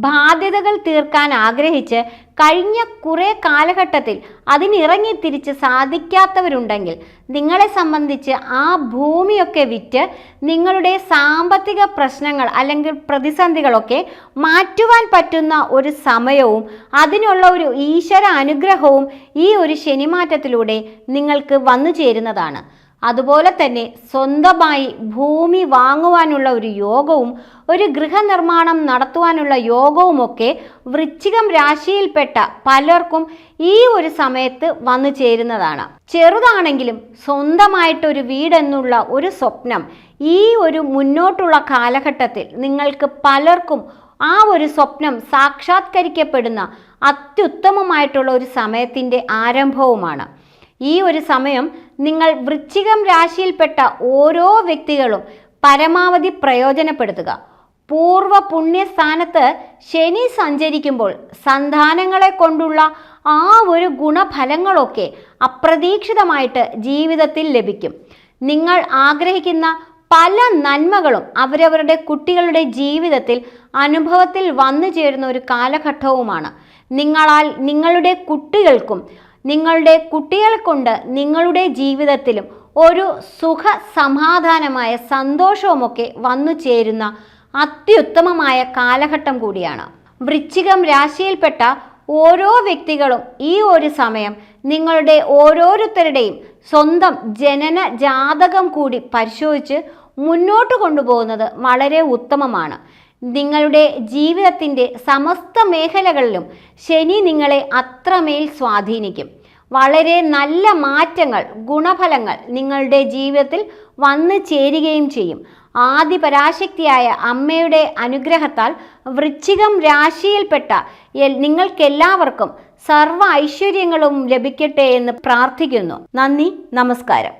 ബാധ്യതകൾ തീർക്കാൻ ആഗ്രഹിച്ച് കഴിഞ്ഞ കുറേ കാലഘട്ടത്തിൽ അതിനിറങ്ങി തിരിച്ച് സാധിക്കാത്തവരുണ്ടെങ്കിൽ നിങ്ങളെ സംബന്ധിച്ച് ആ ഭൂമിയൊക്കെ വിറ്റ് നിങ്ങളുടെ സാമ്പത്തിക പ്രശ്നങ്ങൾ അല്ലെങ്കിൽ പ്രതിസന്ധികളൊക്കെ മാറ്റുവാൻ പറ്റുന്ന ഒരു സമയവും അതിനുള്ള ഒരു ഈശ്വര അനുഗ്രഹവും ഈ ഒരു ശനിമാറ്റത്തിലൂടെ നിങ്ങൾക്ക് വന്നു ചേരുന്നതാണ്. അതുപോലെ തന്നെ സ്വന്തമായി ഭൂമി വാങ്ങുവാനുള്ള ഒരു യോഗവും ഒരു ഗൃഹനിർമ്മാണം നടത്തുവാനുള്ള യോഗവുമൊക്കെ വൃശ്ചികം രാശിയിൽപ്പെട്ട പലർക്കും ഈ ഒരു സമയത്ത് വന്നു ചേരുന്നതാണ്. ചെറുതാണെങ്കിലും സ്വന്തമായിട്ടൊരു വീടെന്നുള്ള ഒരു സ്വപ്നം ഈ ഒരു മുന്നോട്ടുള്ള കാലഘട്ടത്തിൽ നിങ്ങൾക്ക് പലർക്കും ആ ഒരു സ്വപ്നം സാക്ഷാത്കരിക്കപ്പെടുന്ന അത്യുത്തമമായിട്ടുള്ള ഒരു സമയത്തിൻ്റെ ആരംഭവുമാണ്. ഈ ഒരു സമയം നിങ്ങൾ വൃശ്ചികം രാശിയിൽപ്പെട്ട ഓരോ വ്യക്തികളും പരമാവധി പ്രയോജനപ്പെടുത്തുക. പൂർവ്വ പുണ്യസ്ഥാനത്ത് ശനി സഞ്ചരിക്കുമ്പോൾ സന്താനങ്ങളെ കൊണ്ടുള്ള ആ ഒരു ഗുണഫലങ്ങളൊക്കെ അപ്രതീക്ഷിതമായിട്ട് ജീവിതത്തിൽ ലഭിക്കും. നിങ്ങൾ ആഗ്രഹിക്കുന്ന പല നന്മകളും അവരവരുടെ കുട്ടികളുടെ ജീവിതത്തിൽ അനുഭവത്തിൽ വന്നു ചേരുന്ന ഒരു കാലഘട്ടവുമാണ്. നിങ്ങളാൽ നിങ്ങളുടെ കുട്ടികൾക്കും നിങ്ങളുടെ കുട്ടികളെ കൊണ്ട് നിങ്ങളുടെ ജീവിതത്തിലും ഒരു സുഖ സമാധാനമായ സന്തോഷവുമൊക്കെ വന്നു ചേരുന്ന അത്യുത്തമമായ കാലഘട്ടം കൂടിയാണ്. വൃശ്ചികം രാശിയിൽപ്പെട്ട ഓരോ വ്യക്തികളും ഈ ഒരു സമയം നിങ്ങളുടെ ഓരോരുത്തരുടെയും സ്വന്തം ജനന ജാതകം കൂടി പരിശോധിച്ച് മുന്നോട്ട് കൊണ്ടുപോകുന്നത് വളരെ ഉത്തമമാണ്. നിങ്ങളുടെ ജീവിതത്തിൻ്റെ സമസ്ത മേഖലകളിലും ശനി നിങ്ങളെ അത്രമേൽ സ്വാധീനിക്കും. വളരെ നല്ല മാറ്റങ്ങൾ, ഗുണഫലങ്ങൾ നിങ്ങളുടെ ജീവിതത്തിൽ വന്നു ചേരുകയും ചെയ്യും. ആദിപരാശക്തിയായ അമ്മയുടെ അനുഗ്രഹത്താൽ വൃശ്ചികം രാശിയിൽപ്പെട്ട നിങ്ങൾക്കെല്ലാവർക്കും സർവ്വ ഐശ്വര്യങ്ങളും ലഭിക്കട്ടെ എന്ന് പ്രാർത്ഥിക്കുന്നു. നന്ദി, നമസ്കാരം.